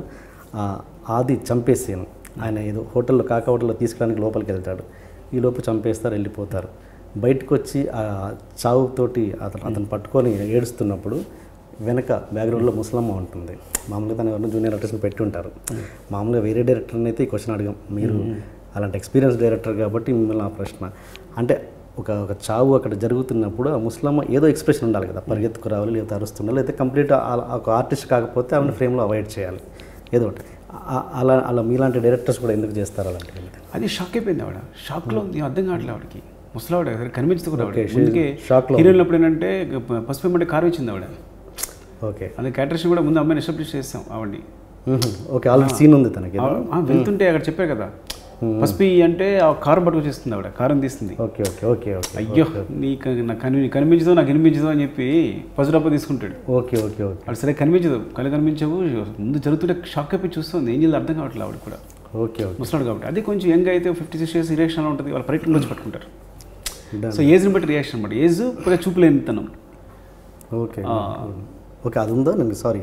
ఆది చంపేసాను, ఆయన ఏదో హోటల్లో హోటల్లో తీసుకురానికి లోపలికి వెళ్తాడు, ఈ లోపు చంపేస్తారు, వెళ్ళిపోతారు. బయటకు వచ్చి ఆ చావుతోటి అతను పట్టుకొని ఏడుస్తున్నప్పుడు వెనక బ్యాక్గ్రౌండ్లో ముసలమ్మ ఉంటుంది. మామూలుగా తను ఎవరిని జూనియర్ ఆర్టిస్ట్ని పెట్టి ఉంటారు. మామూలుగా వేరే డైరెక్టర్ని అయితే ఈ క్వశ్చన్ అడిగాం, మీరు అలాంటి ఎక్స్పీరియన్స్ డైరెక్టర్ కాబట్టి మిమ్మల్ని ఆ ప్రశ్న. అంటే ఒక చావు అక్కడ జరుగుతున్నప్పుడు ఆ ముసలమ్మ ఏదో ఎక్స్ప్రెషన్ ఉండాలి కదా, పరిగెత్తుకు రావాలి, లేదా అరుస్తుండాలి, లేదా కంప్లీట్ ఒక ఆర్టిస్ట్ కాకపోతే ఆమెను ఫ్రేమ్లో అవాయిడ్ చేయాలి ఏదో ఒకటి. అలా మీలాంటి డైరెక్టర్స్ కూడా ఎందుకు చేస్తారు అలాంటివి? అది షాక్ అయిపోయింది ఆవిడ, షాక్లో ఉంది, అర్థం కావట్లేదు ఆవిడకి. ముసలావిడ కనిపించదు కూడా ముందుకే హీరోయిన్ అప్పుడు ఏంటంటే పసుపు వెంబడి కారు ఇచ్చింది ఆవిడ. ఓకే, అది క్యారెక్టర్స్ కూడా ముందు అమ్మాయిని ఎస్టాబ్లిష్ చేస్తాం ఆవిడని. ఓకే, ఆల్రెడీ సీన్ ఉంది తనకి. వెళ్తుంటే అక్కడ చెప్పారు కదా పసుపు అంటే ఆ కారు పట్టుకొచ్చేస్తుంది ఆవిడ, కారం తీస్తుంది. ఓకే ఓకే ఓకే ఓకే, అయ్యో నీకు నాకు కనిపించదు నాకు వినిపించదు అని చెప్పి పసుపు తీసుకుంటాడు. ఓకే ఓకే ఓకే, అది సరే కనిపించదు, కనిపించవు, ముందు జరుగుతుంటే షాక్ అయిపోయి చూస్తుంది, ఏం చేయాలి అర్థం కావట్లేదు ఆవిడ కూడా. ఓకే ఓకే, ముసలాడు కాబట్టి. అది కొంచెం యంగ్ అయితే 56 years రియాక్షన్ ఉంటుంది, వాళ్ళ పర్యటనలో వచ్చి పట్టుకుంటారు. సో ఏజ్ని బట్టి రియాక్షన్ అనమాట, ఏజ్ కొద్దిగా చూపులేనితనం. ఓకే ఓకే, అది ఉందా? నేను సారీ,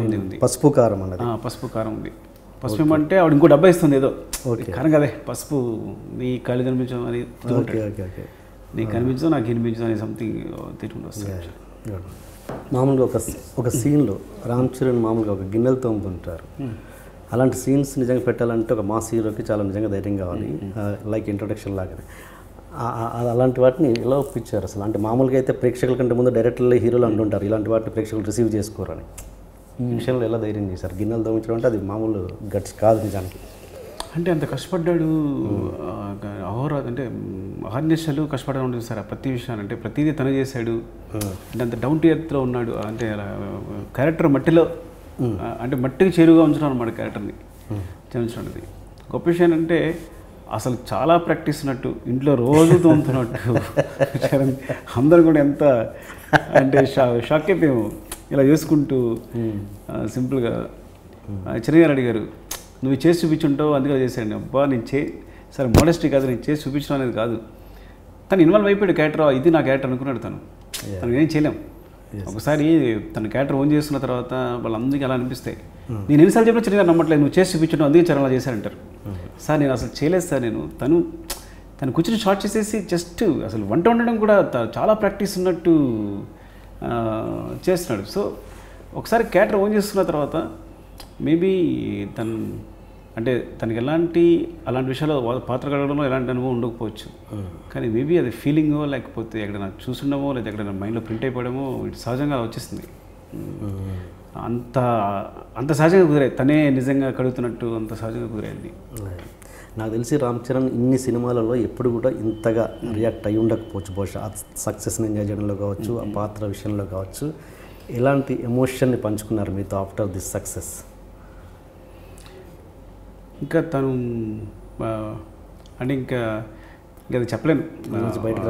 ఉంది ఉంది, పసుపు కారం అన్నది. పసుపు కారం ఉంది. పసుపు ఏమంటే ఆవిడ ఇంకో డబ్బా ఇస్తుంది, ఏదో కారం కదే పసుపు, నీ కళ్ళు కనిపించడం అని, నీకు కనిపించదు నాకు వినిపించదు అని సంథింగ్ తిట్టుకుంటూ వస్తుంది. మామూలుగా ఒక సీన్లో రామ్ చరణ్ మామూలుగా ఒక గిన్నెలు తోముతుంటారు. అలాంటి సీన్స్ నిజంగా పెట్టాలంటే ఒక మాస్ హీరోకి చాలా నిజంగా ధైర్యం కావాలి, లైక్ ఇంట్రొడక్షన్ లాగానే. అలాంటి వాటిని ఎలా ఒప్పించారు అసలు? అంటే మామూలుగా అయితే ప్రేక్షకుల కంటే ముందు డైరెక్టర్లు హీరోలు అంటుంటారు ఇలాంటి వాటిని ప్రేక్షకులు రిసీవ్ చేసుకోరని. ఈ విషయంలో ఎలా ధైర్యం చేశారు? గిన్నెలు తోమించడం అంటే అది మామూలు గట్స్ కాదు నిజానికి. అంటే అంత కష్టపడ్డాడు, అంటే అహర్నిశలు కష్టపడడం ఉంటుంది సార్ ప్రతి విషయాన్ని. అంటే ప్రతిదీ తను చేశాడు, అంటే అంత డౌన్ టు ఎర్త్లో ఉన్నాడు. అంటే క్యారెక్టర్ మట్టిలో, అంటే మట్టికి చేరుగా ఉంచడం అనమాట క్యారెక్టర్ని చేయించడం. గొప్ప విషయం అంటే అసలు చాలా ప్రాక్టీస్ ఉన్నట్టు, ఇంట్లో రోజు తోముతున్నట్టు. అందరూ కూడా ఎంత అంటే షాక్ అయిపోయాము ఇలా చేసుకుంటూ. సింపుల్గా చిరంజీవి అడిగారు, నువ్వు చేసి చూపించుంటావు అందుకే చేశాను. అబ్బా నేను సరే మోడెస్టీ కాదు, నేను చేసి చూపించడం అనేది కాదు. తను ఇన్వాల్వ్ అయిపోయాడు క్యారెక్టర్, ఇది నా క్యారెక్టర్ అనుకున్నాడు తను ఏం చేయలేం. ఒకసారి తన క్యారెక్టర్ ఓన్ చేసుకున్న తర్వాత వాళ్ళందరికీ అలా అనిపిస్తాయి. నేను ఎన్నిసార్లు చెప్పినా చిరంజీవి నమ్మట్లేదు, నువ్వు చేసి చూపించడం అందుకే చరణ్ అలా చేశారంటారు. సార్ నేను అసలు చేయలేదు సార్, నేను తను కూర్చొని షార్ట్ చేసేసి జస్ట్ అసలు వంట వండడం కూడా చాలా ప్రాక్టీస్ ఉన్నట్టు చేస్తున్నాడు. సో ఒకసారి క్యారెక్టర్ ఓన్ చేసుకున్న తర్వాత మేబీ అంటే తనకి అలాంటి విషయాల్లో పాత్ర కడగడంలో ఎలాంటి అనుభవం ఉండకపోవచ్చు, కానీ మేబీ అది ఫీలింగో లేకపోతే ఎక్కడైనా చూసుండమో లేదా ఎక్కడైనా మైండ్లో ప్రింట్ అయిపోవడమో ఇటు సహజంగా వచ్చేస్తుంది. అంత సహజంగా కుదిరాయి, తనే నిజంగా కడుగుతున్నట్టు అంత సహజంగా కుదిరాయింది. నాకు తెలిసి రామ్ చరణ్ ఇన్ని సినిమాలలో ఎప్పుడు కూడా ఇంతగా రియాక్ట్ అయ్యి ఉండకపోవచ్చు. బహుశా సక్సెస్ని ఎంజాయ్ చేయడంలో కావచ్చు, ఆ పాత్ర విషయంలో కావచ్చు. ఎలాంటి ఎమోషన్ని పంచుకున్నారు మీతో ఆఫ్టర్ దిస్ సక్సెస్? ఇంకా తను అంటే ఇంకా అది చెప్పలేను, బయటకు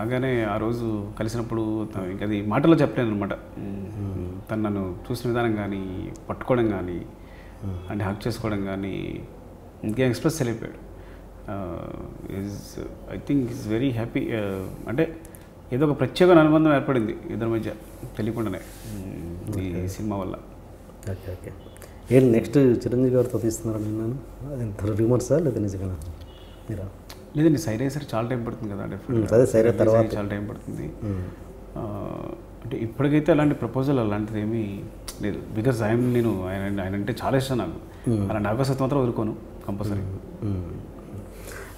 ఆగానే ఆ రోజు కలిసినప్పుడు ఇంకా అది మాటల్లో చెప్పలేను అనమాట. తను నన్ను చూసిన విధానం కానీ, పట్టుకోవడం కానీ, అంటే హక్ చేసుకోవడం కానీ ఇంకేం ఎక్స్ప్రెస్ చేయలేకపోయాడు. I think is very happy. అంటే ఏదో ఒక ప్రత్యేకమైన అనుబంధం ఏర్పడింది ఇద్దరి మధ్య తెలియకుండానే ఈ సినిమా వల్ల. ఓకే ఓకే, ఏం నెక్స్ట్ చిరంజీవి గారితో తీస్తున్నారా? నేను రిమోర్సా లేదా నిజంగా మీరా? లేదండి, సైడ్ అయ్యేసరికి చాలా టైం పడుతుంది కదా. అదే సైడ్ తర్వాత చాలా టైం పడుతుంది. అంటే ఇప్పటికైతే అలాంటి ప్రపోజల్ అలాంటిది ఏమీ లేదు. బికాజ్ నేను ఆయన అంటే చాలా ఇష్టం నాకు. అలాంటి అవకాశం మాత్రం వదులుకోను కంపల్సరీ.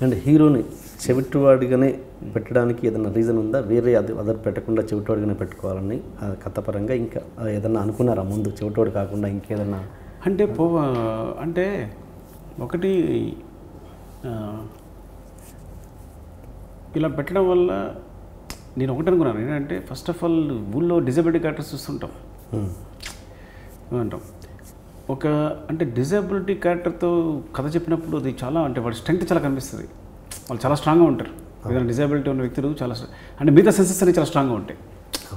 అండ్ హీరోని చెవిటివాడిగానే పెట్టడానికి ఏదైనా రీజన్ ఉందా? వేరే అదర్ పెట్టకుండా చెవిటివాడిగానే పెట్టుకోవాలని కథపరంగా ఇంకా ఏదన్నా అనుకున్నారా ముందు? చెవిటివాడు కాకుండా ఇంకేదన్నా అంటే ఒకటి ఇలా పెట్టడం వల్ల నేను ఒకటి అనుకున్నాను ఏంటంటే ఫస్ట్ ఆఫ్ ఆల్ ఊళ్ళో డిజబిలిటీ క్యారెక్టర్స్ చూస్తుంటాం అంటాం ఒక అంటే డిజబిలిటీ క్యారెక్టర్తో కథ చెప్పినప్పుడు అది చాలా అంటే వాడి స్ట్రెంగ్త్ చాలా కనిపిస్తుంది. వాళ్ళు చాలా స్ట్రాంగ్గా ఉంటారు. ఏదైనా డిజబిలిటీ ఉన్న వ్యక్తులు చాలా అంటే మిగతా సెన్సెస్ అనేవి చాలా స్ట్రాంగ్గా ఉంటాయి.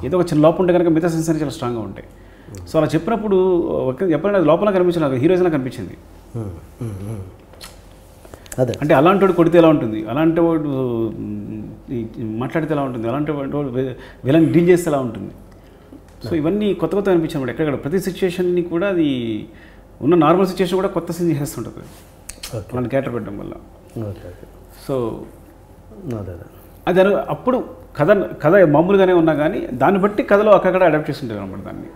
ఏదో ఒక చిన్న లోపం ఉంటే కనుక మిగతా సెన్సెస్ అనేవి చాలా స్ట్రాంగ్గా ఉంటాయి. సో అలా చెప్పినప్పుడు ఎప్పుడైనా అది లోపల కనిపించిన హీరోయిజంలా కనిపించింది. అదే అంటే అలాంటి వాడు కొడితే ఎలా ఉంటుంది, అలాంటి వాడు మాట్లాడితే ఎలా ఉంటుంది, అలాంటి వాడు విలన్ డీల్ చేస్తే ఎలా ఉంటుంది. సో ఇవన్నీ కొత్త కొత్త అనిపించినప్పుడు ఎక్కడ ప్రతి సిచ్యువేషన్ని కూడా అది ఉన్న నార్మల్ సిచ్యువేషన్ కూడా కొత్త సీన్ చేస్తుంటుంది అలాంటి క్యారెక్టర్ పెట్టడం వల్ల. సో అది అప్పుడు కథ మామూలుగానే ఉన్నా కానీ దాన్ని బట్టి కథలో అక్కడ అడాప్ట్ చేస్తుంటారు అనమాట దాన్ని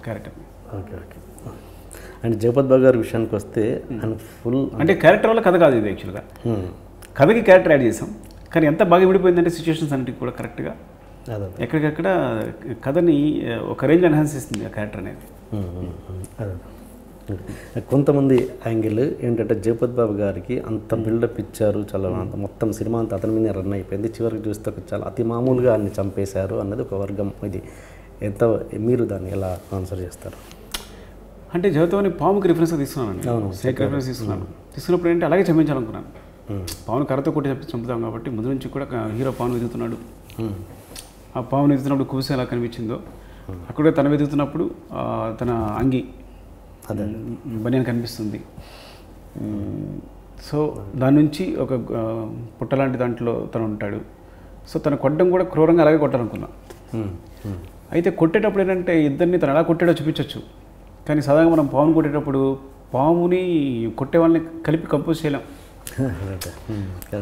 క్యారెక్టర్ని. Okay okay. అండ్ జగపతి బాబు గారి విషయానికి వస్తే అండ్ ఫుల్ అంటే క్యారెక్టర్ వల్ల కథ కాదు ఇది యాక్చువల్గా. కథకి క్యారెక్టర్ యాడ్ చేసాం కానీ ఎంత బాగా విడిపోయిందంటే సిచ్యువేషన్స్ అన్నిటికి కూడా కరెక్ట్గా ఎక్కడికక్కడ కథని ఒక రేంజ్ ఎన్హాన్స్ చేస్తుంది ఆ క్యారెక్టర్ అనేది. అదే కొంతమంది యాంగిల్ ఏంటంటే జగపతి బాబు గారికి అంత బిల్డప్ ఇచ్చారు, చాలా మొత్తం సినిమా అంతా అతని మీద రన్ అయిపోయింది, చివరికి చూస్తే చాలా అతి మామూలుగా అన్ని చంపేశారు అన్నది ఒక వర్గం. ఇది ఎంత మీరు దాన్ని ఎలా ఆన్సర్ చేస్తారు? అంటే జగతోని పాముకి రిఫరెన్స్గా తీసుకున్నాను, స్నేక్ రిఫరెన్స్ తీసుకున్నాను. తీసుకున్నప్పుడు ఏంటంటే అలాగే చంపించాలనుకున్నాను. పావును కర్రతో కొట్టి చంపుతాం కాబట్టి ముందు నుంచి కూడా హీరో పావును వెతుకుతున్నాడు. ఆ పావును వెతుకుతున్నప్పుడు కుబుస ఎలా కనిపించిందో అక్కడే తన వెతుకుతున్నప్పుడు తన అంగి బనియన్ కనిపిస్తుంది. సో దాని నుంచి ఒక పుట్ట లాంటి దాంట్లో తను ఉంటాడు. సో తను కొట్టడం కూడా క్రూరంగా అలాగే కొట్టాలనుకున్నా. అయితే కొట్టేటప్పుడు ఏంటంటే ఇద్దరిని తను ఎలా కొట్టాడో చూపించవచ్చు, కానీ సాధారణంగా మనం పాముని కొట్టేటప్పుడు పాముని కొట్టే వాళ్ళని కలిపి కంపోజ్ చేయలేం.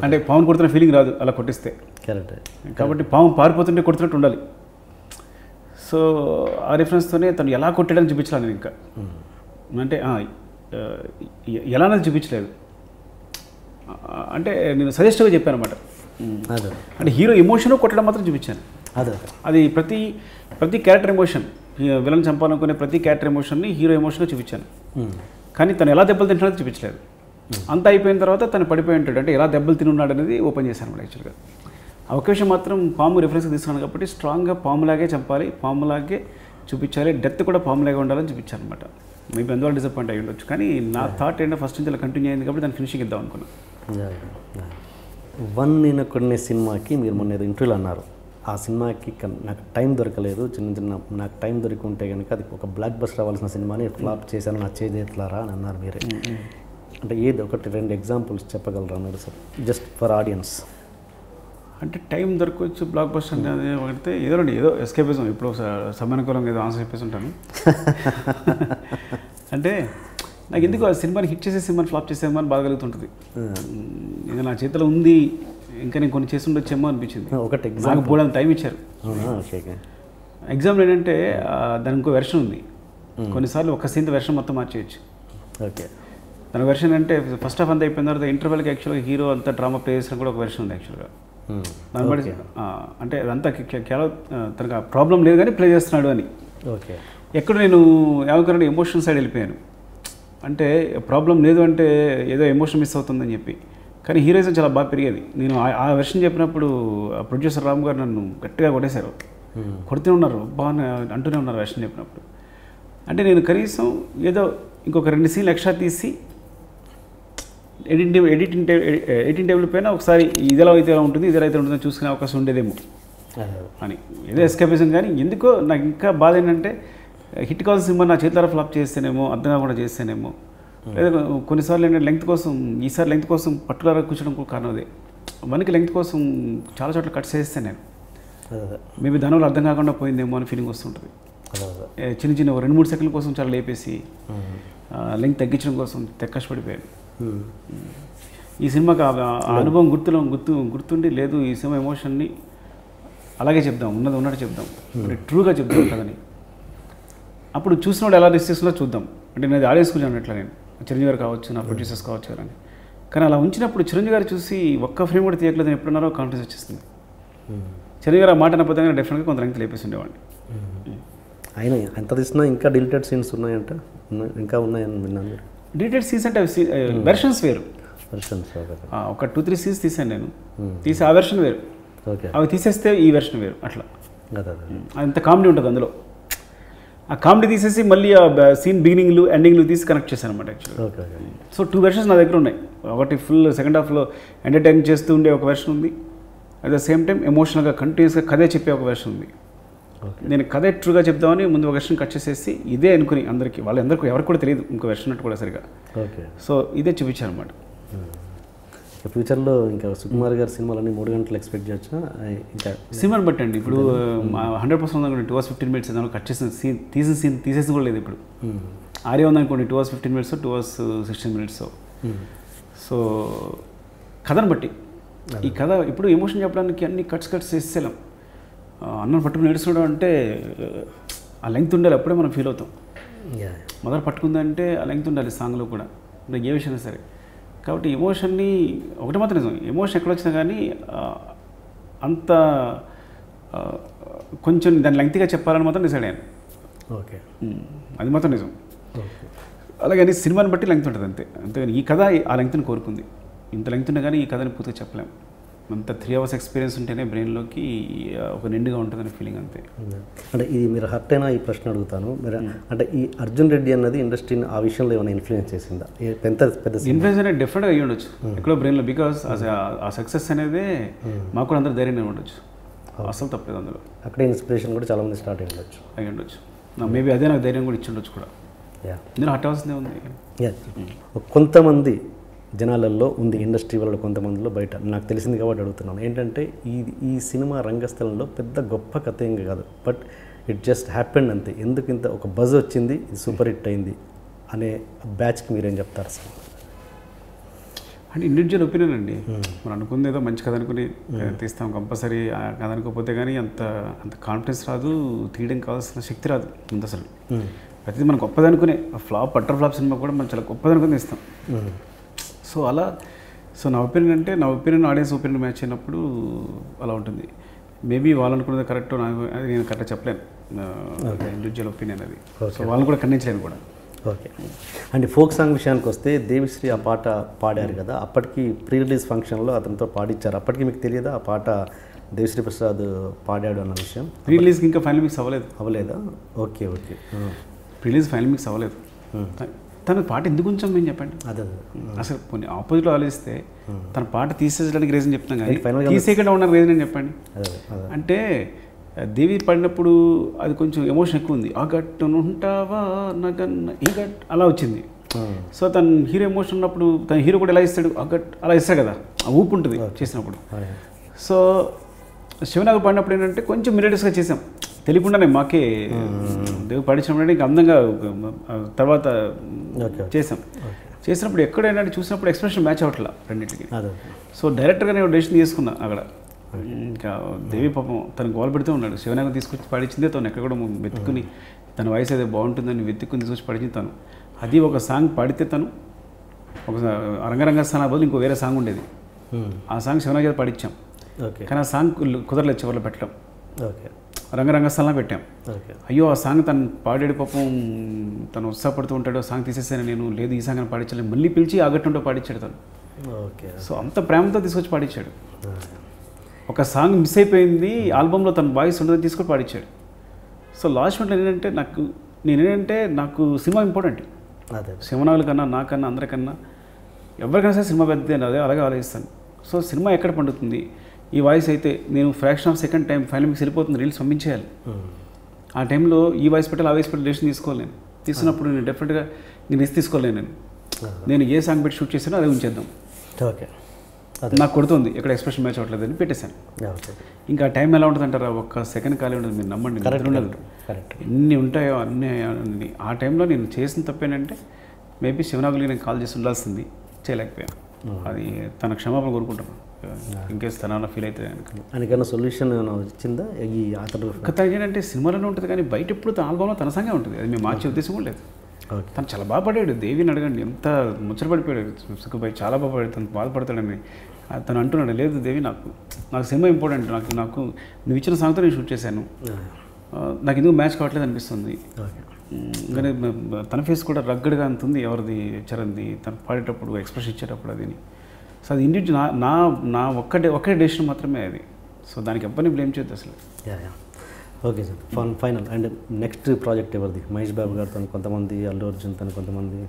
అంటే పాముని కొడుతున్న ఫీలింగ్ రాదు అలా కొట్టిస్తే. కాబట్టి పాము పారిపోతుంటే కొడుతున్నట్టు ఉండాలి. సో ఆ రిఫరెన్స్తోనే తను ఎలా కొట్టాడని చూపించాలి నేను. ఇంకా అంటే ఎలా అనేది చూపించలేదు, అంటే నేను సజెస్టివ్గా చెప్పాను అనమాట. అంటే హీరో ఎమోషన్ కొట్టడం మాత్రం చూపించాను. అది ప్రతి క్యారెక్టర్ ఎమోషన్, విలన్ చంపాలనుకునే ప్రతి క్యారెక్టర్ ఎమోషన్ని హీరో ఎమోషన్గా చూపించాను. కానీ తను ఎలా దెబ్బలు తింటున్నాడో చూపించలేదు. అంతా అయిపోయిన తర్వాత తను పడిపోయి ఉంటాడు, అంటే ఎలా దెబ్బలు తినున్నాడు అనేది ఓపెన్ చేశాను అనమాట. యాక్చువల్గా ఆ అవకాశం మాత్రం పాము రిఫరెన్స్గా తీసుకున్నాను కాబట్టి స్ట్రాంగ్గా పాములాగే చంపాలి, పాములాగే చూపించాలి, డెత్ కూడా పాములాగే ఉండాలని చూపించాను అనమాట. మేబీ అందువల్ల డిసప్పాయింట్ అయ్యి ఉండొచ్చు, కానీ నా థాట్ ఏంటో ఫస్ట్ నుంచి అలా కంటిన్యూ అయింది కాబట్టి దాన్ని ఫినిషింగ్ ఇద్దాం అనుకున్నాను. వన్ నేను కొన్ని సినిమాకి మీరు మొన్న ఏదో ఇంటర్వ్యూలో అన్నారు, ఆ సినిమాకి నాకు టైం దొరకలేదు, నాకు టైం దొరికి ఉంటే కనుక అది ఒక బ్లాక్ బస్టర్ అవ్వాల్సిన సినిమాని ఫ్లాప్ చేశాను, నా చేతి ఎట్లారా అని అన్నారు మీరే. అంటే ఏది ఒకటి రెండు ఎగ్జాంపుల్స్ చెప్పగలరా అన్నారు సార్, జస్ట్ ఫర్ ఆడియన్స్? అంటే టైం దొరకవచ్చు బ్లాక్ బస్టర్ అనేది ఒకటి ఏదో ఎస్కేపిజం. ఇప్పుడు సమయానుకూలంగా ఏదో ఆన్సర్ చెప్పేసి ఉంటాను. అంటే నాకు ఎందుకు ఆ సినిమాని హిట్ చేసే సినిమాని ఫ్లాప్ చేసే సినిమాని బాగా కలుగుతుంటుంది. ఇది నా చేతిలో ఉంది, ఇంకా నేను కొన్ని చేసి ఉండొచ్చేమో అనిపించింది. ఒకటి నాకు బోర్డు టైం ఇచ్చారు. ఎగ్జాంపుల్ ఏంటంటే దానికి ఇంకో వెర్షన్ ఉంది. కొన్నిసార్లు ఒక సీన్ వెర్షన్ మొత్తం మార్చేయచ్చు. ఓకే, దాని వెర్షన్ అంటే ఫస్ట్ హాఫ్ అంతా అయిపోయిన తర్వాత ఇంటర్వెల్కి యాక్చువల్గా హీరో అంతా డ్రామా ప్లే చేసిన కూడా ఒక వెర్షన్ ఉంది యాక్చువల్గా. దాన్ని బట్టి అంటే అదంతా తనకు ప్రాబ్లం లేదు కానీ ప్లే చేస్తున్నాడు అని. ఓకే, ఎక్కడ నేను ఏమనుకున్నాను, ఎమోషన్ సైడ్ వెళ్ళిపోయాను. అంటే ప్రాబ్లం లేదు అంటే ఏదో ఎమోషన్ మిస్ అవుతుందని చెప్పి, కానీ హీరోయిజం చాలా బాగా పెరిగేది. నేను ఆ వెర్షన్ చెప్పినప్పుడు ప్రొడ్యూసర్ రామ్ గారు నన్ను గట్టిగా కొట్టేశారు, కొడుతూ ఉన్నారు, బాగా అంటూనే ఉన్నారు వెర్షన్ చెప్పినప్పుడు. అంటే నేను కనీసం ఏదో ఇంకొక 2 సీన్లు ఎక్స్ట్రా తీసి ఎడిటింగ్ టేబుల్ పైన ఒకసారి ఇది ఎలా అయితే ఎలా ఉంటుంది, ఇది ఎలా అయితే ఉంటుందో చూసుకునే అవకాశం ఉండేదేమో అని ఏదో ఎస్కేపిజం. కానీ ఎందుకో నాకు ఇంకా బాధ ఏంటంటే హిట్ కావాల్సిన సినిమా నా చేతులారా ఫ్లాప్ చేస్తేనేమో, అర్థం కాకుండా చేస్తేనేమో, లేదా కొన్నిసార్లు ఏంటంటే లెంగ్త్ కోసం, ఈసారి లెంగ్త్ కోసం పర్టికులర్గా కూర్చోడం కూడా కారణం అదే. మనకి లెంగ్త్ కోసం చాలా చోట్ల కట్ చేస్తే నేను మేబీ దానివల్ల అర్థం కాకుండా పోయిందేమో అని ఫీలింగ్ వస్తుంటుంది. చిన్న 2-3 సెకండ్ల కోసం చాలా లేపేసి లెంగ్త్ తగ్గించడం కోసం కష్టపడిపోయాను. ఈ సినిమాకి ఆ అనుభవం గుర్తుండి లేదు, ఈ సినిమా ఎమోషన్ని అలాగే చెప్దాం, ఉన్నట్టు చెప్దాం, ట్రూగా చెప్దాం కదని. అప్పుడు చూసినప్పుడు ఎలా రిసీవ్స్లో చూద్దాం. అంటే నేను ఆడియన్స్ గురించి అన్నట్లు, నేను చిరంజీవి గారు కావచ్చు, నా ప్రొడ్యూసర్స్ కావచ్చు అని. కానీ అలా ఉంచినప్పుడు చిరంజీవి గారు చూసి ఒక్క ఫ్రేమ్ కూడా తీయట్లేదని ఎప్పుడున్నారో కాన్ఫిడెన్స్ వచ్చేస్తుంది. చిరంజీవి గారు ఆ మాట అనకపోతే డెఫినెట్గా కొంత లెంగ్త్ లేపేసి ఉండేవాడిని. ఆయన ఎంత తీసినా ఇంకా డిలీటెడ్ సీన్స్ ఉన్నాయంట, ఇంకా ఉన్నాయని విన్నాను. డిలీటెడ్ సీన్స్ అంటే వెర్షన్స్ వేరు. వెర్షన్స్ ఒక 2-3 సీన్స్ తీసాను నేను. తీసి ఆ వెర్షన్ వేరు, ఓకే, అవి తీసేస్తే ఈ వెర్షన్ వేరు, అట్లా అదే అంత కామెడీ ఉంటుంది అందులో. ఆ కామెడీ తీసేసి మళ్ళీ ఆ సీన్ బిగినింగ్లు ఎండింగ్లు తీసి కనెక్ట్ చేశాను అనమాట actually. Okay okay. So 2 versions నా దగ్గర ఉన్నాయి. ఒకటి ఫుల్ సెకండ్ హాఫ్లో ఎంటర్టైన్ చేస్తూ ఉండే ఒక వెర్షన్ ఉంది, అట్ ద సేమ్ టైం ఎమోషనల్గా కంటిన్యూస్గా కథే చెప్పే ఒక వెర్షన్ ఉంది. నేను కథ ట్రూగా చెప్దామని ముందు ఒక వెర్షన్ కట్ చేసేసి ఇదే అనుకుని అందరికీ, వాళ్ళందరికీ ఎవరికి కూడా తెలియదు ఇంకో వెర్షన్ అట్టు కూడా సరిగా. ఓకే. సో ఇదే చూపించాను అనమాట. ఫ్యూచర్లో ఇంకా సుకుమార్ గారి సినిమాలన్నీ 3 గంటలు ఎక్స్పెక్ట్ చేయొచ్చా? ఇంకా సినిమాని బట్టి అండి. ఇప్పుడు 100% ఉందనుకోండి 2 hours 15 minutes ఏదైనా కట్ చేసిన సీన్ తీసిన సీన్ తీసేసి కూడా లేదు. ఇప్పుడు ఆర్య ఉందనుకోండి 2 hours 15 minutes 2 hours 16 minutes. So కథను బట్టి ఈ కథ ఇప్పుడు ఎమోషన్ చెప్పడానికి అన్ని కట్స్ చేసేసాం. అన్నం పట్టుకుని ఏడుస్తున్నాడు అంటే ఆ లెంగ్త్ ఉండాలి, అప్పుడే మనం ఫీల్ అవుతాం. మదర్ పట్టుకుందంటే ఆ లెంగ్త్ ఉండాలి సాంగ్లో కూడా, అంటే ఏ విషయమైనా సరే. కాబట్టి ఎమోషన్ని ఒకటి మాత్రం నిజం, ఎమోషన్ ఎక్కడ వచ్చినా కానీ అంత కొంచెం దాన్ని లెంగ్త్గా చెప్పాలని మాత్రం డిసైడ్ అయ్యాను. ఓకే, అది మాత్రం నిజం. అలాగని సినిమాని బట్టి లెంగ్త్ ఉంటుంది అంతే. అంతేగాని ఈ కథ ఆ లెంగ్త్ని కోరుకుంది. ఇంత లెంగ్త్ ఉన్నా కానీ ఈ కథని పూర్తిగా చెప్పలేము. అంత 3 hours ఎక్స్పీరియన్స్ ఉంటేనే బ్రెయిన్లోకి ఒక నిండుగా ఉంటుందని ఫీలింగ్ అంతే. అంటే ఇది మీరు హర్ట్ అయినా ఈ ప్రశ్న అడుగుతాను. మీరు అంటే ఈ అర్జున్ రెడ్డి అన్నది ఇండస్ట్రీని ఆ విషయంలో ఏమైనా ఇన్ఫ్లుయెన్స్ చేసిందా? పెద్ద ఇన్ఫ్లుయెన్స్ అనేది డెఫినెట్గా అయ్యి ఉండొచ్చు ఎక్కడో బ్రెయిన్లో. బికాస్ ఆ సక్సెస్ అనేది మాకు కూడా అందరూ ధైర్యంగా ఉండొచ్చు, అసలు తప్పలేదు అందులో. అక్కడే ఇన్స్పిరేషన్ కూడా చాలామంది స్టార్ట్ అయ్యి ఉండొచ్చు. అయ్యి ఉండొచ్చు. మేబీ అదే నాకు ధైర్యం కూడా ఇచ్చి ఉండొచ్చు కూడా. ఇందులో హర్ట్ అవ్వాల్సిందే ఉంది. కొంతమంది జనాలలో ఉంది, ఇండస్ట్రీ వాళ్ళు కొంతమందిలో బయట. నాకు తెలిసింది కాబట్టి అడుగుతున్నాను. ఏంటంటే ఈ సినిమా రంగస్థలంలో పెద్ద గొప్ప కథ ఏం కాదు, బట్ ఇట్ జస్ట్ హ్యాపెండ్ అంతే. ఎందుకు ఇంత ఒక బజ్ వచ్చింది, ఇది సూపర్ హిట్ అయింది అనే బ్యాచ్కి మీరేం చెప్తారు సార్? అంటే ఇండివిజువల్ ఒపీనియన్ అండి. మనం అనుకుంది ఏదో మంచి కథ అనుకుని తీస్తాం, కంపల్సరీ ఆ కథ అనుకోకపోతే కానీ అంత కాన్ఫిడెన్స్ రాదు, తీయడం కావాల్సిన శక్తి రాదు ముందు అసలు. ప్రతిదీ మనం గొప్పది అనుకునే ఫ్లాప్ ఫ్లాప్ సినిమా కూడా మనం చాలా గొప్పది అనుకుని తీస్తాం. సో అలా నా ఒపీనియన్ అంటే నా ఒపీనియన్ ఆడియన్స్ ఒపీనియన్ మ్యాచ్ అయినప్పుడు అలా ఉంటుంది. మేబీ వాళ్ళు అనుకున్నది కరెక్ట్, అది నేను కరెక్ట్గా చెప్పలేను. ఇండివిజువల్ ఒపీనియన్ అది. సో వాళ్ళని కూడా ఖండించలేను కూడా. ఓకే. అండ్ ఫోక్ సాంగ్ విషయానికి వస్తే దేవిశ్రీ ఆ పాట పాడారు కదా, అప్పటికి ప్రీ రిలీజ్ ఫంక్షన్లో అతనితో పాడించారు. అప్పటికి మీకు తెలియదా ఆ పాట దేవిశ్రీ ప్రసాద్ పాడాడు అన్న విషయం? ప్రీ రిలీజ్కి ఇంకా ఫైనల్ మిక్స్ అవ్వలేదా? Okay okay. Pre release final mix అవ్వలేదు. తన పాట ఎందుకు ఉంచాం మేము చెప్పండి. అదే అసలు కొన్ని ఆపోజిట్లో ఆలోచిస్తే తన పాట తీసేయడానికి రీజన్ చెప్తాం కానీ తీసేయకుండా ఉన్న రీజన్ అని చెప్పండి. అంటే దేవి పాడినప్పుడు అది కొంచెం ఎమోషన్ ఎక్కువ ఉంది. ఆ గట్టును ఉంటావా నగన్న ఈ గట్ అలా వచ్చింది. సో తన హీరో ఎమోషన్ ఉన్నప్పుడు తన హీరో కూడా ఎలా ఇస్తాడు, ఆ గట్ అలా ఇస్తాడు కదా, ఆ ఊపు ఉంటుంది చేసినప్పుడు. సో శివనాగ పాడినప్పుడు ఏంటంటే కొంచెం మిరడస్గా చేసాం తెలియకుండానే. మాకే దేవి పాడించినప్పుడు ఇంకా అందంగా తర్వాత చేసినప్పుడు ఎక్కడైనా చూసినప్పుడు ఎక్స్ప్రెషన్ మ్యాచ్ అవ్వట్లా రెండింటికి. సో డైరెక్టర్గా నేను డెసిషన్ తీసుకున్నా అక్కడ. ఇంకా దేవి పాపం తను గోల్ పెడుతూ ఉన్నాడు. శివనాగం తీసుకొచ్చి పాడించిందే తను ఎక్కడ కూడా వెతుక్కుని తన వాయిస్ అయితే బాగుంటుందని వెతుక్కుని తీసుకొచ్చి పాడించింది తను. అది ఒక సాంగ్ పాడితే తను ఒక రంగరంగ స్థానం బదులు ఇంకో వేరే సాంగ్ ఉండేది. ఆ సాంగ్ శివనాగ పాడించాం. కానీ ఆ సాంగ్ కుదరలేదు చివరిలో పెట్టడం. రంగరంగస్థలంలో పెట్టాం. అయ్యో ఆ సాంగ్ తను పాడాడు పాపం, తను ఉత్సాహపడుతూ ఉంటాడు. సాంగ్ తీసేసాను నేను, లేదు ఈ సాంగ్ అని పాడించలేదు, మళ్ళీ పిలిచి ఆగట్టుంటో పాడించాడు తను. సో అంత ప్రేమతో తీసుకొచ్చి పాడించాడు. ఒక సాంగ్ మిస్ అయిపోయింది ఆల్బంలో, తన వాయిస్ ఉండదని తీసుకొని పాడించాడు. సో లాస్ట్ మినిట్లో ఏంటంటే నాకు సినిమా ఇంపార్టెంట్. శివనాగుల కన్నా నాకన్నా అందరికన్నా ఎవరికైనా సరే సినిమా పెద్దది అదే అలాగే ఆలోచిస్తాను. సో సినిమా ఎక్కడ పండుతుంది, ఈ వాయిస్ అయితే నేను fraction of second time final mix వెళ్ళిపోతుంది, రీల్స్ పంపించేయాలి. ఆ టైంలో ఈ వాయిస్ పెట్టాలి ఆ వాయిస్ పెట్టి డెసిషన్ తీసుకోలేను. తీసుకున్నప్పుడు నేను డెఫినెట్గా నేను ఇసి తీసుకోలేను. నేను ఏ సాంగ్ పెట్టి షూట్ చేసానో అదే ఉంచేద్దాం. నాకు కొడుతుంది ఎక్కడ ఎక్స్ప్రెషన్ మ్యాచ్ అవ్వట్లేదు అని పెట్టేశాను. ఇంకా టైం ఎలా ఉంటుంది అంటారా, ఒక్క సెకండ్ ఖాళీ ఉండదు. మీరు నమ్మండి, ఉండదు. ఎన్ని ఉంటాయో అన్నీ. ఆ టైంలో నేను చేసిన తప్పేంటంటే మేబీ శివనాగులకి నేను కాల్ చేసి ఉండాల్సింది, చేయలేకపోయాను. అది తన క్షమాపణ కోరుకుంటాను. ఇంకేస్ తన ఫీల్ అయితే ఆయనకన్నా సొల్యూషన్ వచ్చిందా ఈ అతడు? తనకి ఏంటంటే సినిమాలోనే ఉంటుంది కానీ బయట ఎప్పుడు తన ఆల్బంలో తన సంగే ఉంటుంది. అది మేము మార్చే ఉద్దేశం కూడా లేదు. తను చాలా బాగా పడాడు. దేవిని అడగండి, ఎంత ముచ్చటపడిపోయాడు సుఖబాయ్, చాలా బాగా పడాడు. తను బాధపడతాడని తను అంటున్నాడు, లేదు దేవి నాకు సినిమా ఇంపార్టెంట్, నాకు నువ్వు ఇచ్చిన సాంగ్తో నేను షూట్ చేశాను, నాకు ఎందుకు మ్యాచ్ కావట్లేదు అనిపిస్తుంది. కానీ తన ఫేస్ కూడా రగ్గడ్గా అంతుంది, ఎవరిది చరణ్ది, తను పాడేటప్పుడు ఎక్స్ప్రెషన్ ఇచ్చేటప్పుడు అది సో అది ఇండివిజువల్ నా ఒక్కటే డెసిషన్ మాత్రమే అది. సో దానికి ఎవరిని బ్లేమ్ చేయొద్దు అసలు. Yeah okay sir. Final and next project ఎవరిది? మహేష్ బాబు గారితో కొంతమంది, అల్లు అర్జున్ తను కొంతమంది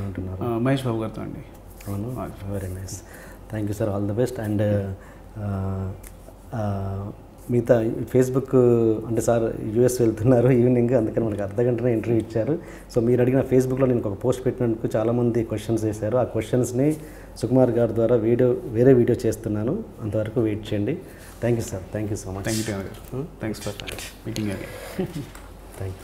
అంటున్నారు. మహేష్ బాబు గారితో అండి. అవును, very nice. Thank you sir, all the best. And మిగతా ఫేస్బుక్ అంటే సార్ యూఎస్ వెళ్తున్నారు ఈవినింగ్, అందుకని మనకు అర్ధగంటనే ఇంటర్వ్యూ ఇచ్చారు. సో మీరు అడిగిన ఫేస్బుక్లో నేను ఒక పోస్ట్ పెట్టినందుకు చాలామంది క్వశ్చన్స్ వేశారు. ఆ క్వశ్చన్స్ని సుకుమార్ గారి ద్వారా వేరే వీడియో చేస్తున్నాను, అంతవరకు వెయిట్ చేయండి. Thank you sir, thank you so much. Thank you. Thanks for meeting. Thank you.